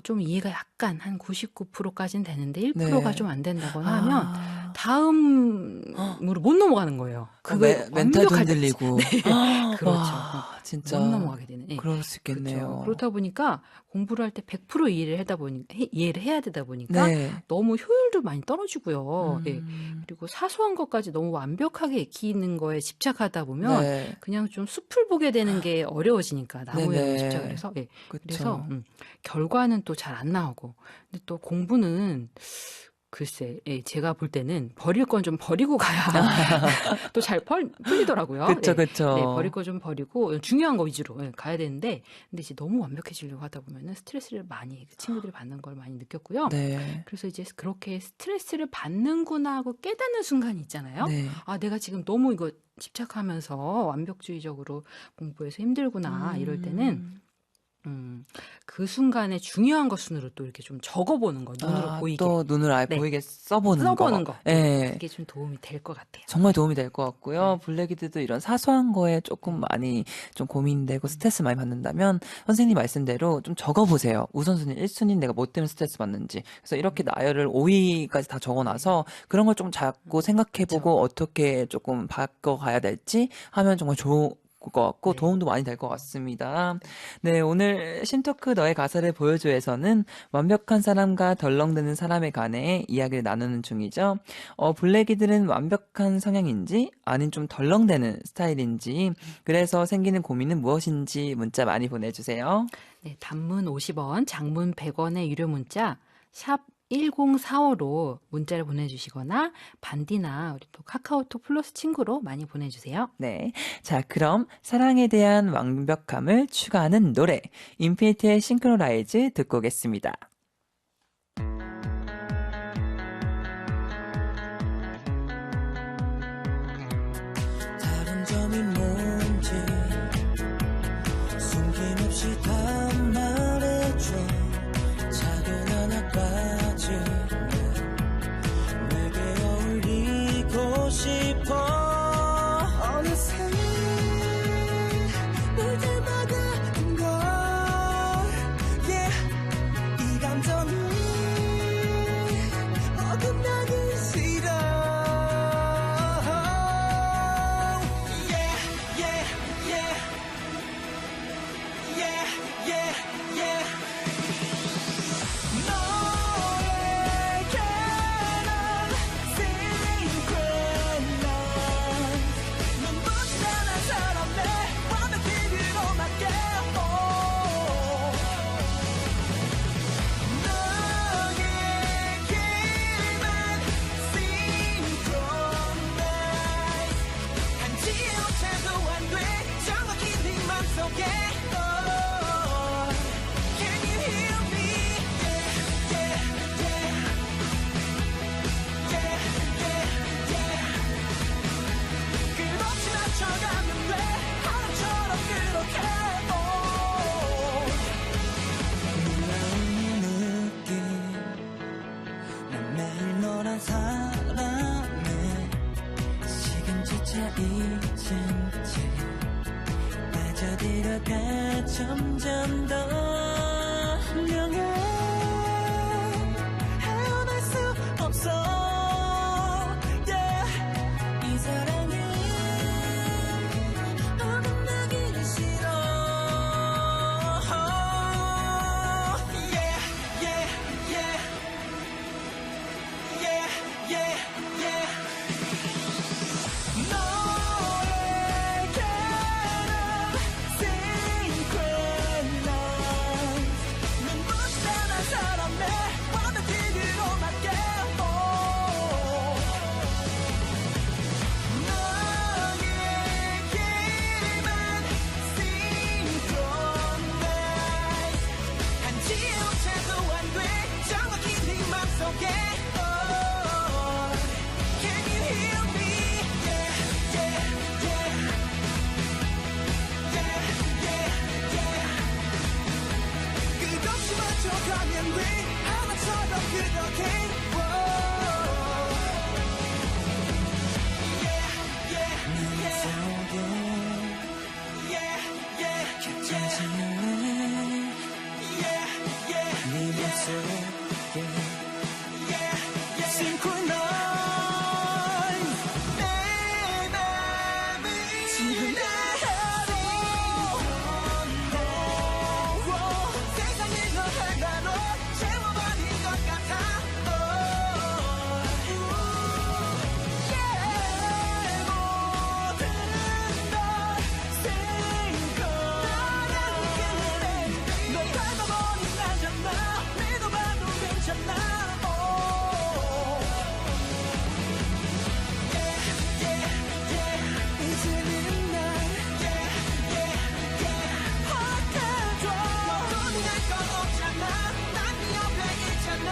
좀 이해가 약간 한 99%까지는 되는데 1%가 네. 좀 안 된다거나 하면 아. 다음으로 못 넘어가는 거예요. 멘탈도 완벽할 때까지. 흔들리고. 그렇죠. 와, 진짜. 못 넘어가게 되는. 예. 그럴 수 있겠네요. 그렇죠. 그렇다 보니까 공부를 할 때 100% 이해를 해야 되다 보니까 네. 너무 효율도 많이 떨어지고요. 예. 음. 그리고 사소한 것까지 너무 완벽하게 익히는 거에 집착하다 보면 네. 그냥 좀 숲을 보게 되는 게 어려워지니까 나무에 네네. 집착을 해서 예. 그쵸. 그래서 결과는 또 잘 안 나오고 근데 또 공부는 글쎄 제가 볼 때는 버릴 건 좀 버리고 가야 또 잘 풀리더라고요. 그쵸, 네. 그쵸. 네, 버릴 거 좀 버리고 중요한 거 위주로 가야 되는데 근데 이제 너무 완벽해지려고 하다 보면은 스트레스를 많이 그 친구들이 받는 걸 많이 느꼈고요. 네. 그래서 이제 그렇게 스트레스를 받는구나 하고 깨닫는 순간이 있잖아요. 네. 아, 내가 지금 너무 이거 집착하면서 완벽주의적으로 공부해서 힘들구나 이럴 때는 그 순간에 중요한 것 순으로 또 이렇게 좀 적어보는 거 눈으로 보이게 또 눈을 아예 네. 보이게 써보는 거. 예. 그게 좀 도움이 될 것 같아요. 정말 도움이 될 것 같고요. 블랙이들도 이런 사소한 거에 조금 많이 좀 고민되고 스트레스 많이 받는다면 선생님 말씀대로 좀 적어보세요. 우선순위 1순위 내가 뭐 때문에 스트레스 받는지. 그래서 이렇게 나열을 5위까지 다 적어놔서 그런 걸 좀 자꾸 생각해보고 어떻게 조금 바꿔가야 될지 하면 정말 좋고 것 같고 네. 도움도 많이 될 것 같습니다. 네, 오늘 심토크 너의 가사를 보여줘에서는 완벽한 사람과 덜렁대는 사람에 관해 이야기를 나누는 중이죠. 블랙이들은 완벽한 성향인지 아닌 좀 덜렁대는 스타일인지 그래서 생기는 고민은 무엇인지 문자 많이 보내주세요. 네, 단문 50원, 장문 100원의 유료 문자 샵 1045로 문자를 보내주시거나 반디나 우리 또 카카오톡 플러스 친구로 많이 보내주세요. 네. 자, 그럼 사랑에 대한 완벽함을 추구하는 노래 인피니트의 싱크로나이즈 듣고 오겠습니다. 다른 점이 뭔지 숨김없이 다 말해줘 작은 하나까지 내게 어울리고 싶어 어느새 널 닮아가는 걸 yeah. 이 감정이 어긋나기 싫어 yeah, yeah, yeah. Yeah, yeah, yeah. 너에게는 secret love. 눈부신 한 사람의 완벽히 그로맞게 너에게만 synchronize 한지 오차도 안돼 정확히 네 맘속에 Can you hear me? Yeah, yeah, yeah. Yeah, yeah, yeah. 끝없이 맞춰가면 돼 하나처럼 그렇게 놀라운 느낌 난 매일 너란 사람의 시간조차 잊은 채 빠져들어가 점점 더 훌륭해 헤어날 수 없어 yeah. 이 사랑이 어긋나기 싫어 yeah, yeah, yeah. Yeah, yeah, yeah. 너에게는 secret love. 눈부신 한 사람의 완벽히 그로맞게 너에게만 synchronize 한지 오차도 안돼 정확히 네 맘속에 Can you hear me? Yeah, yeah, yeah. Yeah, yeah, yeah. 끝없이 맞춰가면 돼 하나처럼 그렇게 Yeah, yeah, yeah. Yeah, yeah, 겹쳐지는 Yeah, yeah, 네 맘속에 Yeah, yeah. Synchronize 내 맘을 지금 내 세상을 너 하나로 채워버린 것 같아 모든 걸 생각나는 널 닮아버린 나잖아 믿어봐도 괜찮아 이제는 날 허가줘 고민할 건 없잖아 난 네 옆에 있잖아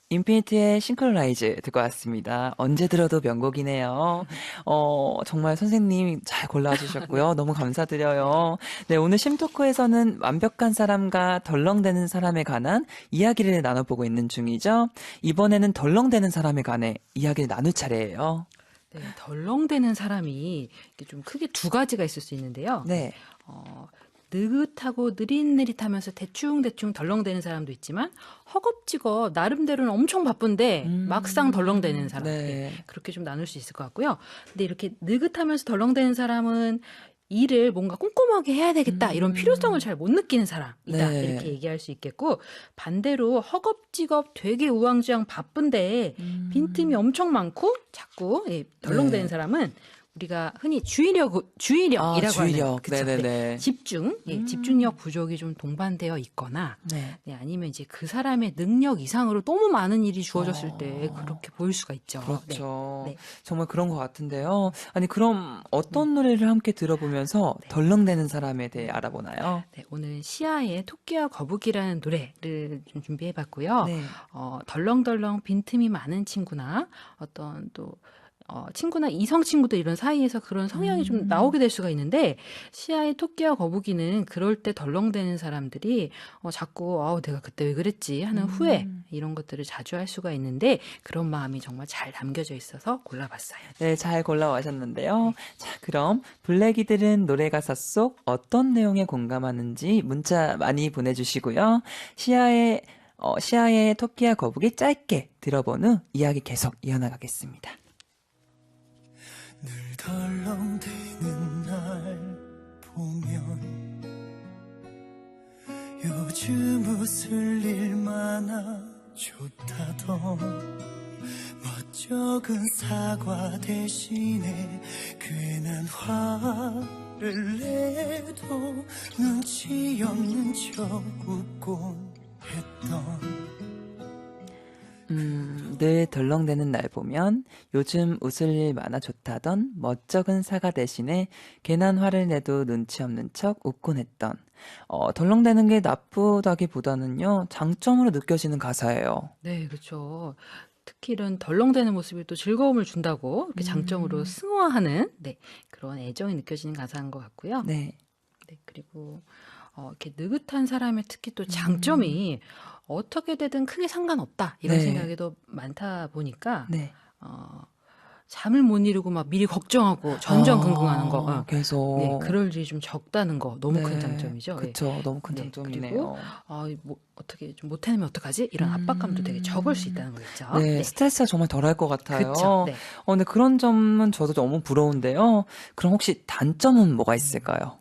인피니트의 싱크로나이즈 듣고 왔습니다. 언제 들어도 명곡이네요. 정말 선생님 잘 골라주셨고요. 너무 감사드려요. 네, 오늘 심토크에서는 완벽한 사람과 덜렁대는 사람에 관한 이야기를 나눠보고 있는 중이죠. 이번에는 덜렁대는 사람에 관해 이야기를 나눌 차례예요. 네, 덜렁대는 사람이 이렇게 좀 크게 두 가지가 있을 수 있는데요. 네. 느긋하고 느릿느릿하면서 대충대충 덜렁대는 사람도 있지만 허겁지겁 나름대로는 엄청 바쁜데 막상 덜렁대는 사람. 네. 그렇게 좀 나눌 수 있을 것 같고요. 근데 이렇게 느긋하면서 덜렁대는 사람은 일을 뭔가 꼼꼼하게 해야 되겠다 이런 필요성을 잘 못 느끼는 사람이다 네. 이렇게 얘기할 수 있겠고, 반대로 허겁지겁 되게 우왕좌왕 바쁜데 빈틈이 엄청 많고 자꾸 덜렁대는 네. 사람은 우리가 흔히 주의력이라고 하는 주의력. 그쵸? 네네네. 집중, 집중력 부족이 좀 동반되어 있거나 네. 아니면 이제 그 사람의 능력 이상으로 너무 많은 일이 주어졌을 때 그렇게 보일 수가 있죠. 그렇죠. 네. 정말 그런 것 같은데요. 아니, 그럼 어떤 노래를 함께 들어보면서 덜렁대는 사람에 대해 알아보나요? 네, 오늘 시아의 토끼와 거북이라는 노래를 좀 준비해봤고요. 네. 덜렁덜렁 빈틈이 많은 친구나 어떤 또 친구나 이성 친구들 이런 사이에서 그런 성향이 좀 나오게 될 수가 있는데, 시아의 토끼와 거북이는 그럴 때 덜렁대는 사람들이 자꾸 내가 그때 왜 그랬지 하는 후회 이런 것들을 자주 할 수가 있는데, 그런 마음이 정말 잘 담겨져 있어서 골라봤어요. 네, 잘 골라오셨는데요. 자, 그럼 블랙이들은 노래 가사 속 어떤 내용에 공감하는지 문자 많이 보내주시고요. 시아의 토끼와 거북이 짧게 들어본 후 이야기 계속 이어나가겠습니다. 늘 덜렁대는 날 보면 요즘 웃을 일 많아 좋다던 멋쩍은 사과 대신에 괜한 화를 내도 눈치 없는 척 웃곤 했던 늘 덜렁대는 날 보면 요즘 웃을 일 많아 좋다던 멋쩍은 사과 대신에 괜한 화를 내도 눈치 없는 척 웃곤 했던. 덜렁대는 게 나쁘다기보다는요, 장점으로 느껴지는 가사예요. 네, 그렇죠. 특히 이런 덜렁대는 모습이 또 즐거움을 준다고 이렇게 장점으로 승화하는 그런 애정이 느껴지는 가사인 것 같고요. 네. 네, 그리고 이렇게 느긋한 사람의 특히 또 장점이 어떻게 되든 크게 상관없다 이런 네. 생각이 더 많다 보니까 네. 잠을 못 이루고 막 미리 걱정하고 전전긍긍하는 거, 계속. 네, 그럴 일이 좀 적다는 거 너무 큰 장점이죠. 예. 그쵸. 너무 큰 네, 장점이네요. 뭐 어떻게 좀 못해내면 어떡하지? 이런 압박감도 되게 적을 수 있다는 거 있죠. 네, 스트레스가 정말 덜할 것 같아요. 그쵸. 네. 근데 그런 점은 저도 너무 부러운데요. 그럼 혹시 단점은 뭐가 있을까요?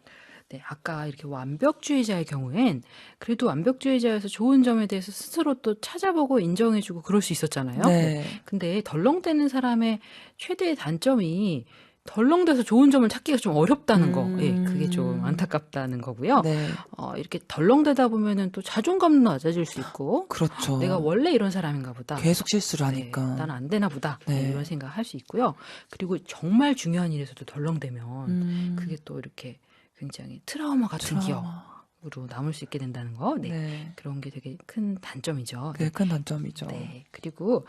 네, 아까 이렇게 완벽주의자의 경우엔 그래도 완벽주의자여서 좋은 점에 대해서 스스로 또 찾아보고 인정해주고 그럴 수 있었잖아요. 네. 근데 덜렁대는 사람의 최대의 단점이 덜렁대서 좋은 점을 찾기가 좀 어렵다는 거. 예, 그게 좀 안타깝다는 거고요. 네. 이렇게 덜렁대다 보면은 또 자존감도 낮아질 수 있고, 그렇죠. 내가 원래 이런 사람인가 보다. 계속 실수를 하니까. 나는 안 되나 보다. 네. 이런 생각을 할 수 있고요. 그리고 정말 중요한 일에서도 덜렁대면 그게 또 이렇게 굉장히 트라우마 같은 기억으로 남을 수 있게 된다는 거. 네. 네. 그런 게 되게 큰 단점이죠. 그게 큰 단점이죠. 네. 그리고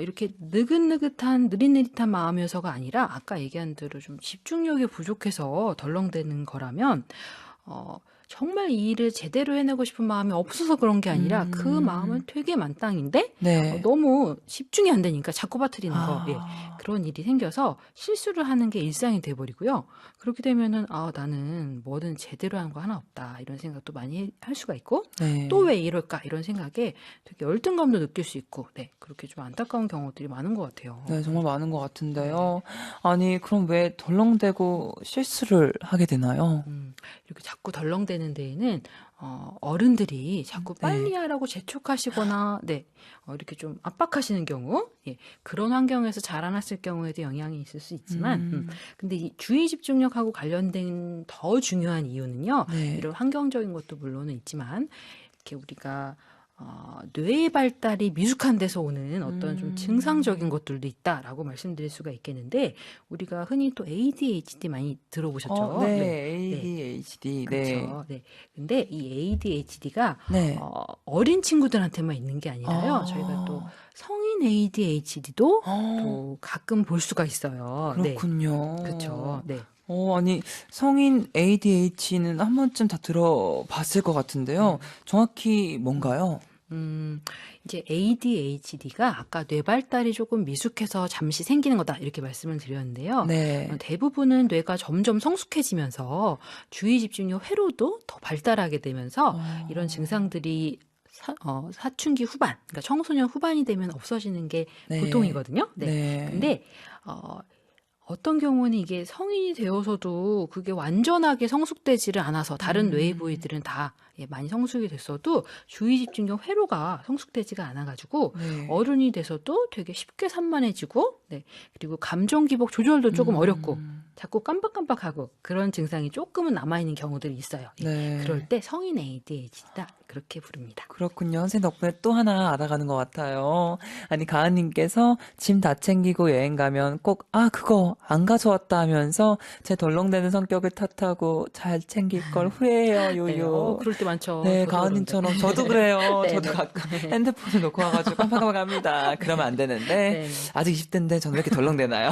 이렇게 느긋느긋한 느릿느릿한 마음이어서가 아니라 아까 얘기한 대로 좀 집중력이 부족해서 덜렁대는 거라면 정말 이 일을 제대로 해내고 싶은 마음이 없어서 그런 게 아니라 그 마음은 되게 만땅인데 네. 너무 집중이 안 되니까 자꾸 빠뜨리는 거. 아. 예. 그런 일이 생겨서 실수를 하는 게 일상이 돼버리고요. 그렇게 되면은 나는 뭐든 제대로 한 거 하나 없다 이런 생각도 많이 할 수가 있고, 네. 또 왜 이럴까 이런 생각에 되게 열등감도 느낄 수 있고, 네, 그렇게 좀 안타까운 경우들이 많은 것 같아요. 네, 정말 많은 것 같은데요. 아니, 그럼 왜 덜렁대고 실수를 하게 되나요? 이렇게 자꾸 덜렁대는 데에는 어른들이 자꾸 빨리 하라고 재촉하시거나, 이렇게 좀 압박하시는 경우, 그런 환경에서 자라났을 경우에도 영향이 있을 수 있지만, 근데 이 주의 집중력하고 관련된 더 중요한 이유는요, 네. 이런 환경적인 것도 물론은 있지만, 이렇게 우리가 뇌의 발달이 미숙한 데서 오는 어떤 좀 증상적인 것들도 있다라고 말씀드릴 수가 있겠는데, 우리가 흔히 또 ADHD 많이 들어보셨죠? 네, ADHD. 네. 그렇죠. 네. 근데 이 ADHD가 네. 어린 친구들한테만 있는 게 아니라요. 저희가 또 성인 ADHD도 또 가끔 볼 수가 있어요. 그렇군요. 네. 그렇죠. 네. 아니, 성인 ADHD는 한 번쯤 다 들어봤을 것 같은데요. 정확히 뭔가요? 이제 ADHD가 아까 뇌 발달이 조금 미숙해서 잠시 생기는 거다 이렇게 말씀을 드렸는데요. 네. 대부분은 뇌가 점점 성숙해지면서 주의 집중력 회로도 더 발달하게 되면서 이런 증상들이 사춘기 후반, 그러니까 청소년 후반이 되면 없어지는 게 네. 보통이거든요. 네. 네. 근데 어떤 경우는 이게 성인이 되어서도 그게 완전하게 성숙되지를 않아서 다른 뇌의 부위들은 다 많이 성숙이 됐어도 주의 집중력 회로가 성숙되지가 않아가지고 네. 어른이 돼서도 되게 쉽게 산만해지고, 네. 그리고 감정 기복 조절도 조금 어렵고 자꾸 깜빡깜빡하고 그런 증상이 조금은 남아있는 경우들이 있어요. 예. 네. 그럴 때 성인 ADHD다 그렇게 부릅니다. 그렇군요. 선생님 덕분에 또 하나 알아가는 것 같아요. 아니, 가은님께서 짐 다 챙기고 여행 가면 꼭, 그거 안 가져왔다 하면서 제 덜렁대는 성격을 탓하고 잘 챙길 걸 후회해요, 네, 요요. 그럴 때 많죠. 네, 저도 가은님처럼 그런데. 저도 그래요. 네, 저도 네. 가끔 핸드폰을 놓고 와가지고 깜빡깜빡합니다. 그러면 안 되는데 네. 아직 20대인데 저는 왜 이렇게 덜렁대나요?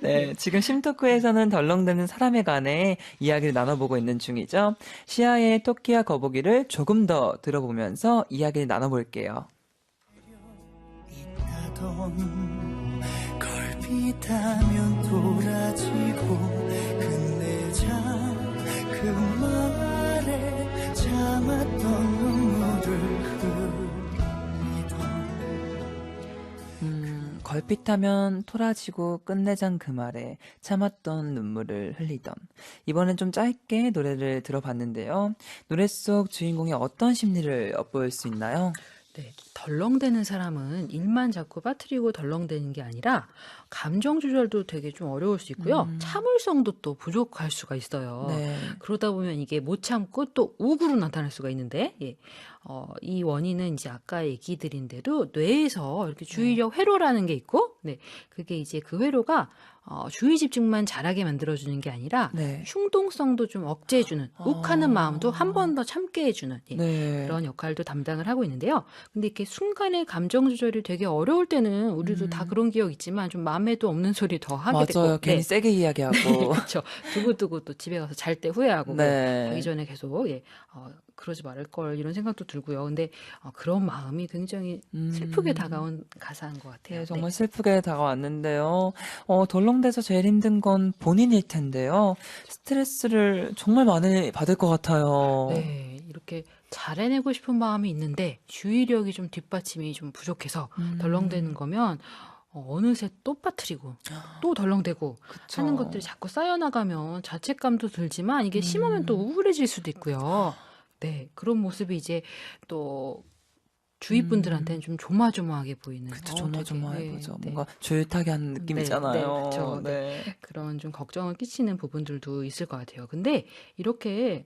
네, 지금 심토크에서는 덜렁대는 사람에 관해 이야기를 나눠보고 있는 중이죠. 시아의 토끼와 거북이를 조금 더 들어보면서 이야기를 나눠볼게요. 있다던 걸 비타면 돌아지고 끝내자 그 말에 참았던 눈물을 흘리던 걸핏하면 토라지고 끝내잔 그 말에 참았던 눈물을 흘리던. 이번엔 좀 짧게 노래를 들어봤는데요. 노래 속 주인공이 어떤 심리를 엿보일 수 있나요? 네, 덜렁대는 사람은 일만 자꾸 빠뜨리고 덜렁대는 게 아니라 감정 조절도 되게 좀 어려울 수 있고요. 참을성도 또 부족할 수가 있어요. 네. 그러다 보면 이게 못 참고 또 우구로 나타날 수가 있는데, 예. 이 원인은 이제 아까 얘기 드린 대로 뇌에서 이렇게 주의력 회로라는 게 있고, 네. 그게 이제 그 회로가 주의 집중만 잘하게 만들어주는 게 아니라 네. 흉동성도 좀 억제해주는, 욱하는 마음도 한 번 더 참게 해주는 예. 네. 그런 역할도 담당을 하고 있는데요. 근데 이렇게 순간의 감정 조절이 되게 어려울 때는 우리도 다 그런 기억 있지만 좀 마음에도 없는 소리 더 하게 되고. 맞아요. 괜히 세게 이야기하고. 그렇죠. 두고두고 또 집에 가서 잘 때 후회하고 네. 자기 전에 계속 그러지 말을 걸 이런 생각도 들고요. 근데 그런 마음이 굉장히 슬프게 다가온 가사인 것 같아요. 네, 정말 슬프게 다가왔는데요. 덜렁대서 제일 힘든 건 본인일 텐데요. 스트레스를 정말 많이 받을 것 같아요. 네, 이렇게 잘 해내고 싶은 마음이 있는데 주의력이 좀 뒷받침이 좀 부족해서 덜렁대는 거면 어느새 또 빠뜨리고 또 덜렁대고 그쵸. 하는 것들이 자꾸 쌓여나가면 자책감도 들지만 이게 심하면 또 우울해질 수도 있고요. 네, 그런 모습이 이제 또 주위 분들한테는 좀 조마조마하게 보이는. 그쵸, 되게, 조마조마해 네, 보죠. 네. 뭔가 줄타기 하는 느낌이잖아요. 네, 그쵸. 네. 그런 좀 걱정을 끼치는 부분들도 있을 것 같아요. 근데 이렇게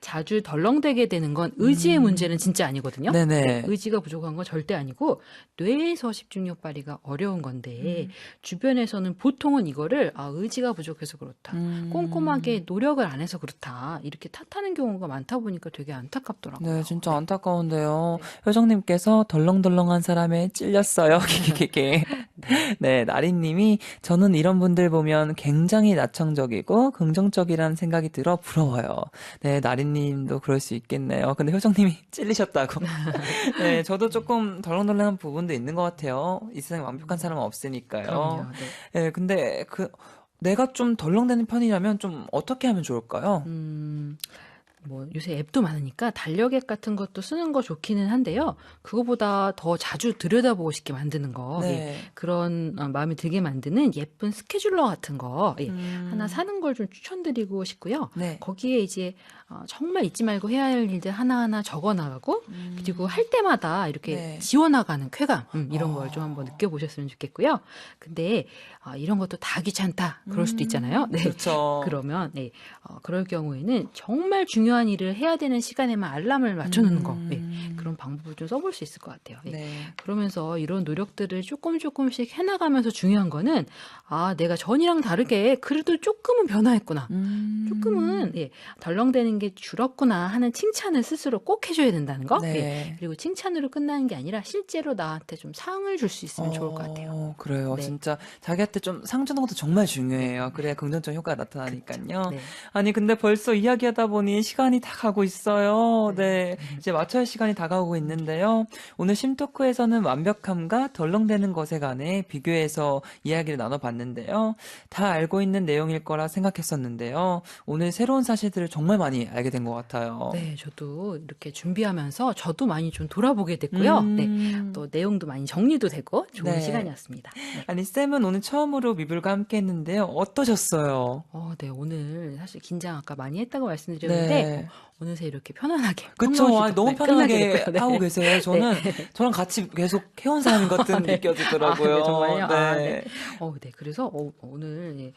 자주 덜렁대게 되는 건 의지의 문제는 진짜 아니거든요. 네네. 의지가 부족한 건 절대 아니고 뇌에서 집중력 발휘가 어려운 건데 주변에서는 보통은 이거를 의지가 부족해서 그렇다. 꼼꼼하게 노력을 안 해서 그렇다. 이렇게 탓하는 경우가 많다 보니까 되게 안타깝더라고요. 네, 진짜 안타까운데요. 효정님께서 덜렁덜렁한 사람에 찔렸어요. 기기기기. 네, 나리님이 저는 이런 분들 보면 굉장히 나청적이고 긍정적이라는 생각이 들어 부러워요. 네, 나리님도 그럴 수 있겠네요. 근데 효정님이 찔리셨다고. 네, 저도 조금 덜렁덜렁한 부분도 있는 것 같아요. 이 세상에 완벽한 사람은 없으니까요. 그럼요. 네. 네, 근데 내가 좀 덜렁대는 편이라면 좀 어떻게 하면 좋을까요? 뭐 요새 앱도 많으니까 달력 앱 같은 것도 쓰는 거 좋기는 한데요. 그거보다 더 자주 들여다보고 싶게 만드는 거, 네. 그런 마음이 들게 만드는 예쁜 스케줄러 같은 거 하나 사는 걸 좀 추천드리고 싶고요. 네. 거기에 이제 정말 잊지 말고 해야 할 일들 하나하나 적어나가고 그리고 할 때마다 이렇게 네. 지워나가는 쾌감 이런 걸 좀 한번 느껴보셨으면 좋겠고요. 근데 이런 것도 다 귀찮다 그럴 수도 있잖아요. 네. 그렇죠. 그러면 그럴 경우에는 정말 중요한 일을 해야 되는 시간에만 알람을 맞춰놓는 거 그런 방법을 좀 써볼 수 있을 것 같아요. 네. 그러면서 이런 노력들을 조금씩 해나가면서 중요한 거는 내가 전이랑 다르게 그래도 조금은 변화했구나. 조금은 덜렁대는 게 줄었구나 하는 칭찬을 스스로 꼭 해줘야 된다는 거. 네. 그리고 칭찬으로 끝나는 게 아니라 실제로 나한테 좀 상을 줄 수 있으면 좋을 것 같아요. 그래요. 네. 진짜 자기한테 좀 상 주는 것도 정말 중요해요. 그래야 긍정적 효과가 나타나니까요. 네. 아니 근데 벌써 이야기하다 보니 시간이 시간이 다 가고 있어요. 네. 이제 맞춰야 할 시간이 다가오고 있는데요. 오늘 심토크에서는 완벽함과 덜렁대는 것에 관해 비교해서 이야기를 나눠봤는데요. 다 알고 있는 내용일 거라 생각했었는데요. 오늘 새로운 사실들을 정말 많이 알게 된 것 같아요. 네, 저도 이렇게 준비하면서 저도 많이 좀 돌아보게 됐고요. 네, 또 내용도 많이 정리도 되고 좋은 네. 시간이었습니다. 네. 아니, 쌤은 오늘 처음으로 미불과 함께 했는데요. 어떠셨어요? 네, 오늘 사실 긴장 아까 많이 했다고 말씀드렸는데 네. 어느새 이렇게 편안하게 그쵸. 콩나물 아, 씨도, 너무 네, 끝나게 편하게 됐고요. 네. 하고 계세요. 저는 저랑 같이 계속 해온 사람 같은 네. 느껴지더라고요. 아, 네, 정말요? 네. 아, 네. 네. 그래서 오늘 예.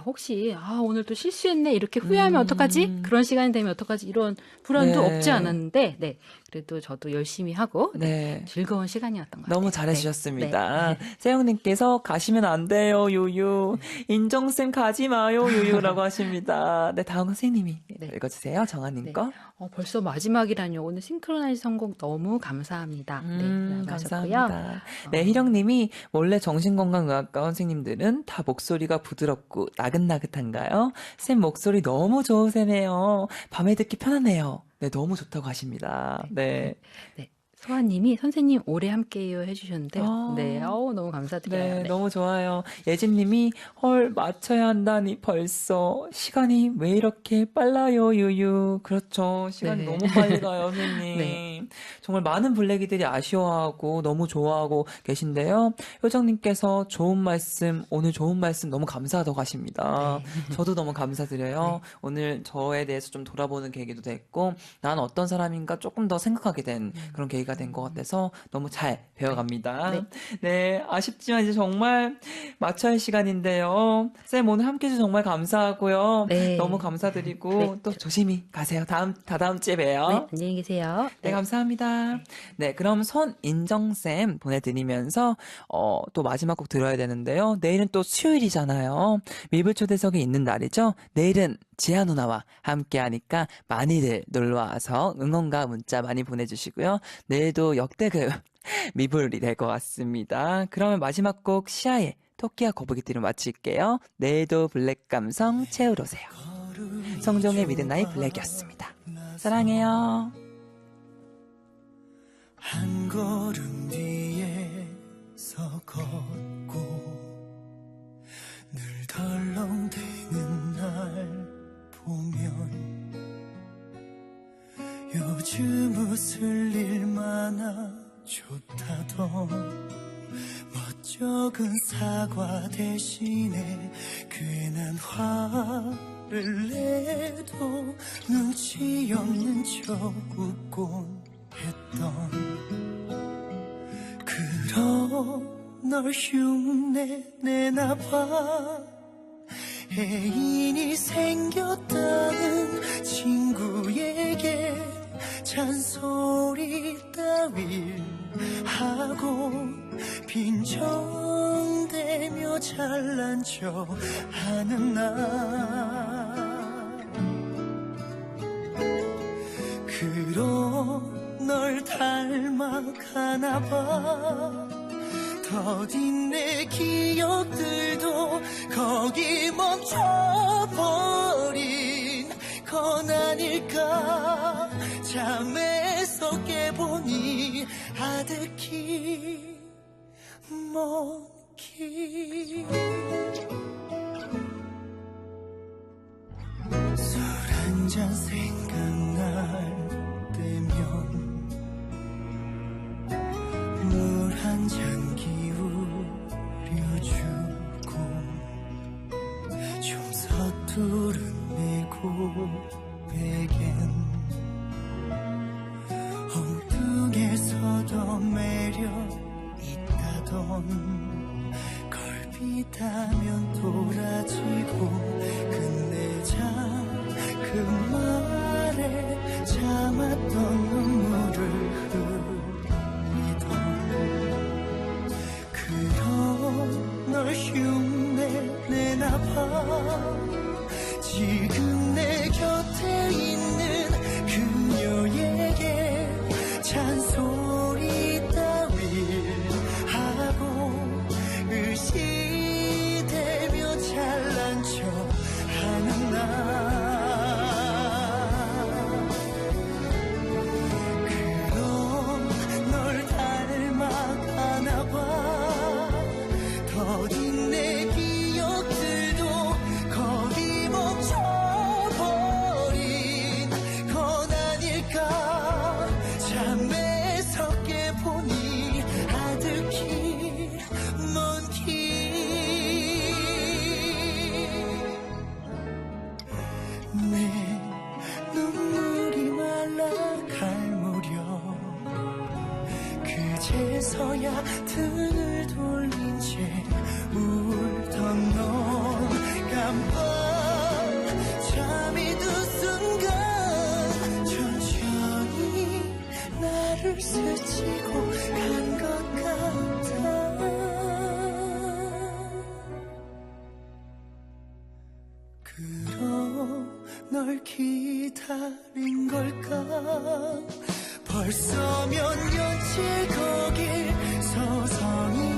혹시 오늘 또 실수했네 이렇게 후회하면 어떡하지? 그런 시간이 되면 어떡하지? 이런 불안도 네. 없지 않았는데, 네. 그래도 저도 열심히 하고 네. 즐거운 시간이었던 것 같아요. 너무 네. 잘해주셨습니다. 네. 세영님께서 가시면 안 돼요, 유유. 인정쌤 가지 마요, 유유라고 하십니다. 네, 다음 선생님이 네. 읽어주세요. 정한님 네. 거. 벌써 마지막이라뇨. 오늘 싱크로나이즈 선곡 너무 감사합니다. 네, 라고 하셨고요. 감사합니다. 네, 희령님이 원래 정신건강의학과 선생님들은 다 목소리가 부드럽고 나긋나긋한가요? 쌤 목소리 너무 좋으세네요. 밤에 듣기 편하네요. 네, 너무 좋다고 하십니다. 네. 네. 소아님이 선생님 오래 함께해요 해주셨는데, 아. 네, 너무 감사드려요. 네, 네. 너무 좋아요. 예진님이 헐 맞춰야 한다니 벌써 시간이 왜 이렇게 빨라요, 유유. 그렇죠. 시간이 네. 너무 빨리 가요, 선생님. 네. 정말 많은 블랙이들이 아쉬워하고 너무 좋아하고 계신데요. 효정님께서 좋은 말씀, 오늘 좋은 말씀 너무 감사하다고 하십니다. 저도 너무 감사드려요. 오늘 저에 대해서 좀 돌아보는 계기도 됐고, 난 어떤 사람인가 조금 더 생각하게 된 그런 계기가 된 것 같아서 너무 잘 배워갑니다. 네. 네, 아쉽지만 이제 정말 맞춰야 할 시간인데요. 쌤 오늘 함께 해주셔서 정말 감사하고요. 네. 너무 감사드리고 네. 또 조심히 가세요. 다다음 주에 봬요. 네, 안녕히 계세요. 네, 감사합니다. 네, 그럼 손인정쌤 보내드리면서, 또 마지막 곡 들어야 되는데요. 내일은 또 수요일이잖아요. 미불 초대석이 있는 날이죠. 내일은 지아 누나와 함께 하니까 많이들 놀러와서 응원과 문자 많이 보내주시고요. 내일도 역대급 미불이 될 것 같습니다. 그러면 마지막 곡 시아의 토끼와 거북이띠로 마칠게요. 내일도 블랙 감성 채우러 오세요. 성종의 미드나잇 블랙이었습니다. 사랑해요. 한 걸음 뒤에서 걷고 늘 덜렁대는 날 보면 요즘 웃을 일 많아 좋다던 멋쩍은 사과 대신에 괜한 화를 내도 눈치 없는 척 웃곤 했던 그런 널 흉내내나봐 애인이 생겼다는 친구에게 잔소리 따윈 하고 빈정대며 잘난 척 하는 나 그런 널 닮아가나봐 더딘 내 기억들도 거기 멈춰버린 건 아닐까 잠에서 깨보니 아득히 먼 길 술 한잔 생각날 때면 물 한 잔 기울여주고 좀 서투른 내 고백엔 엉뚱해서도 매력 있다던 걸 비다면 돌아지고 끝내자 그 말에 참았던 눈물을 흘리던 그런 널 흉내내나봐 지금 내 곁에 있는 그녀에게 잔소리 따윈 하고 의시대며 잘난 척 하는 나 등을 돌린 채 울던 넌 깜빡 잠이 든 순간 천천히 나를 스치고 간 것 같아. 그럼 널 기다린 걸까. 벌써 몇 년째 거길 서성이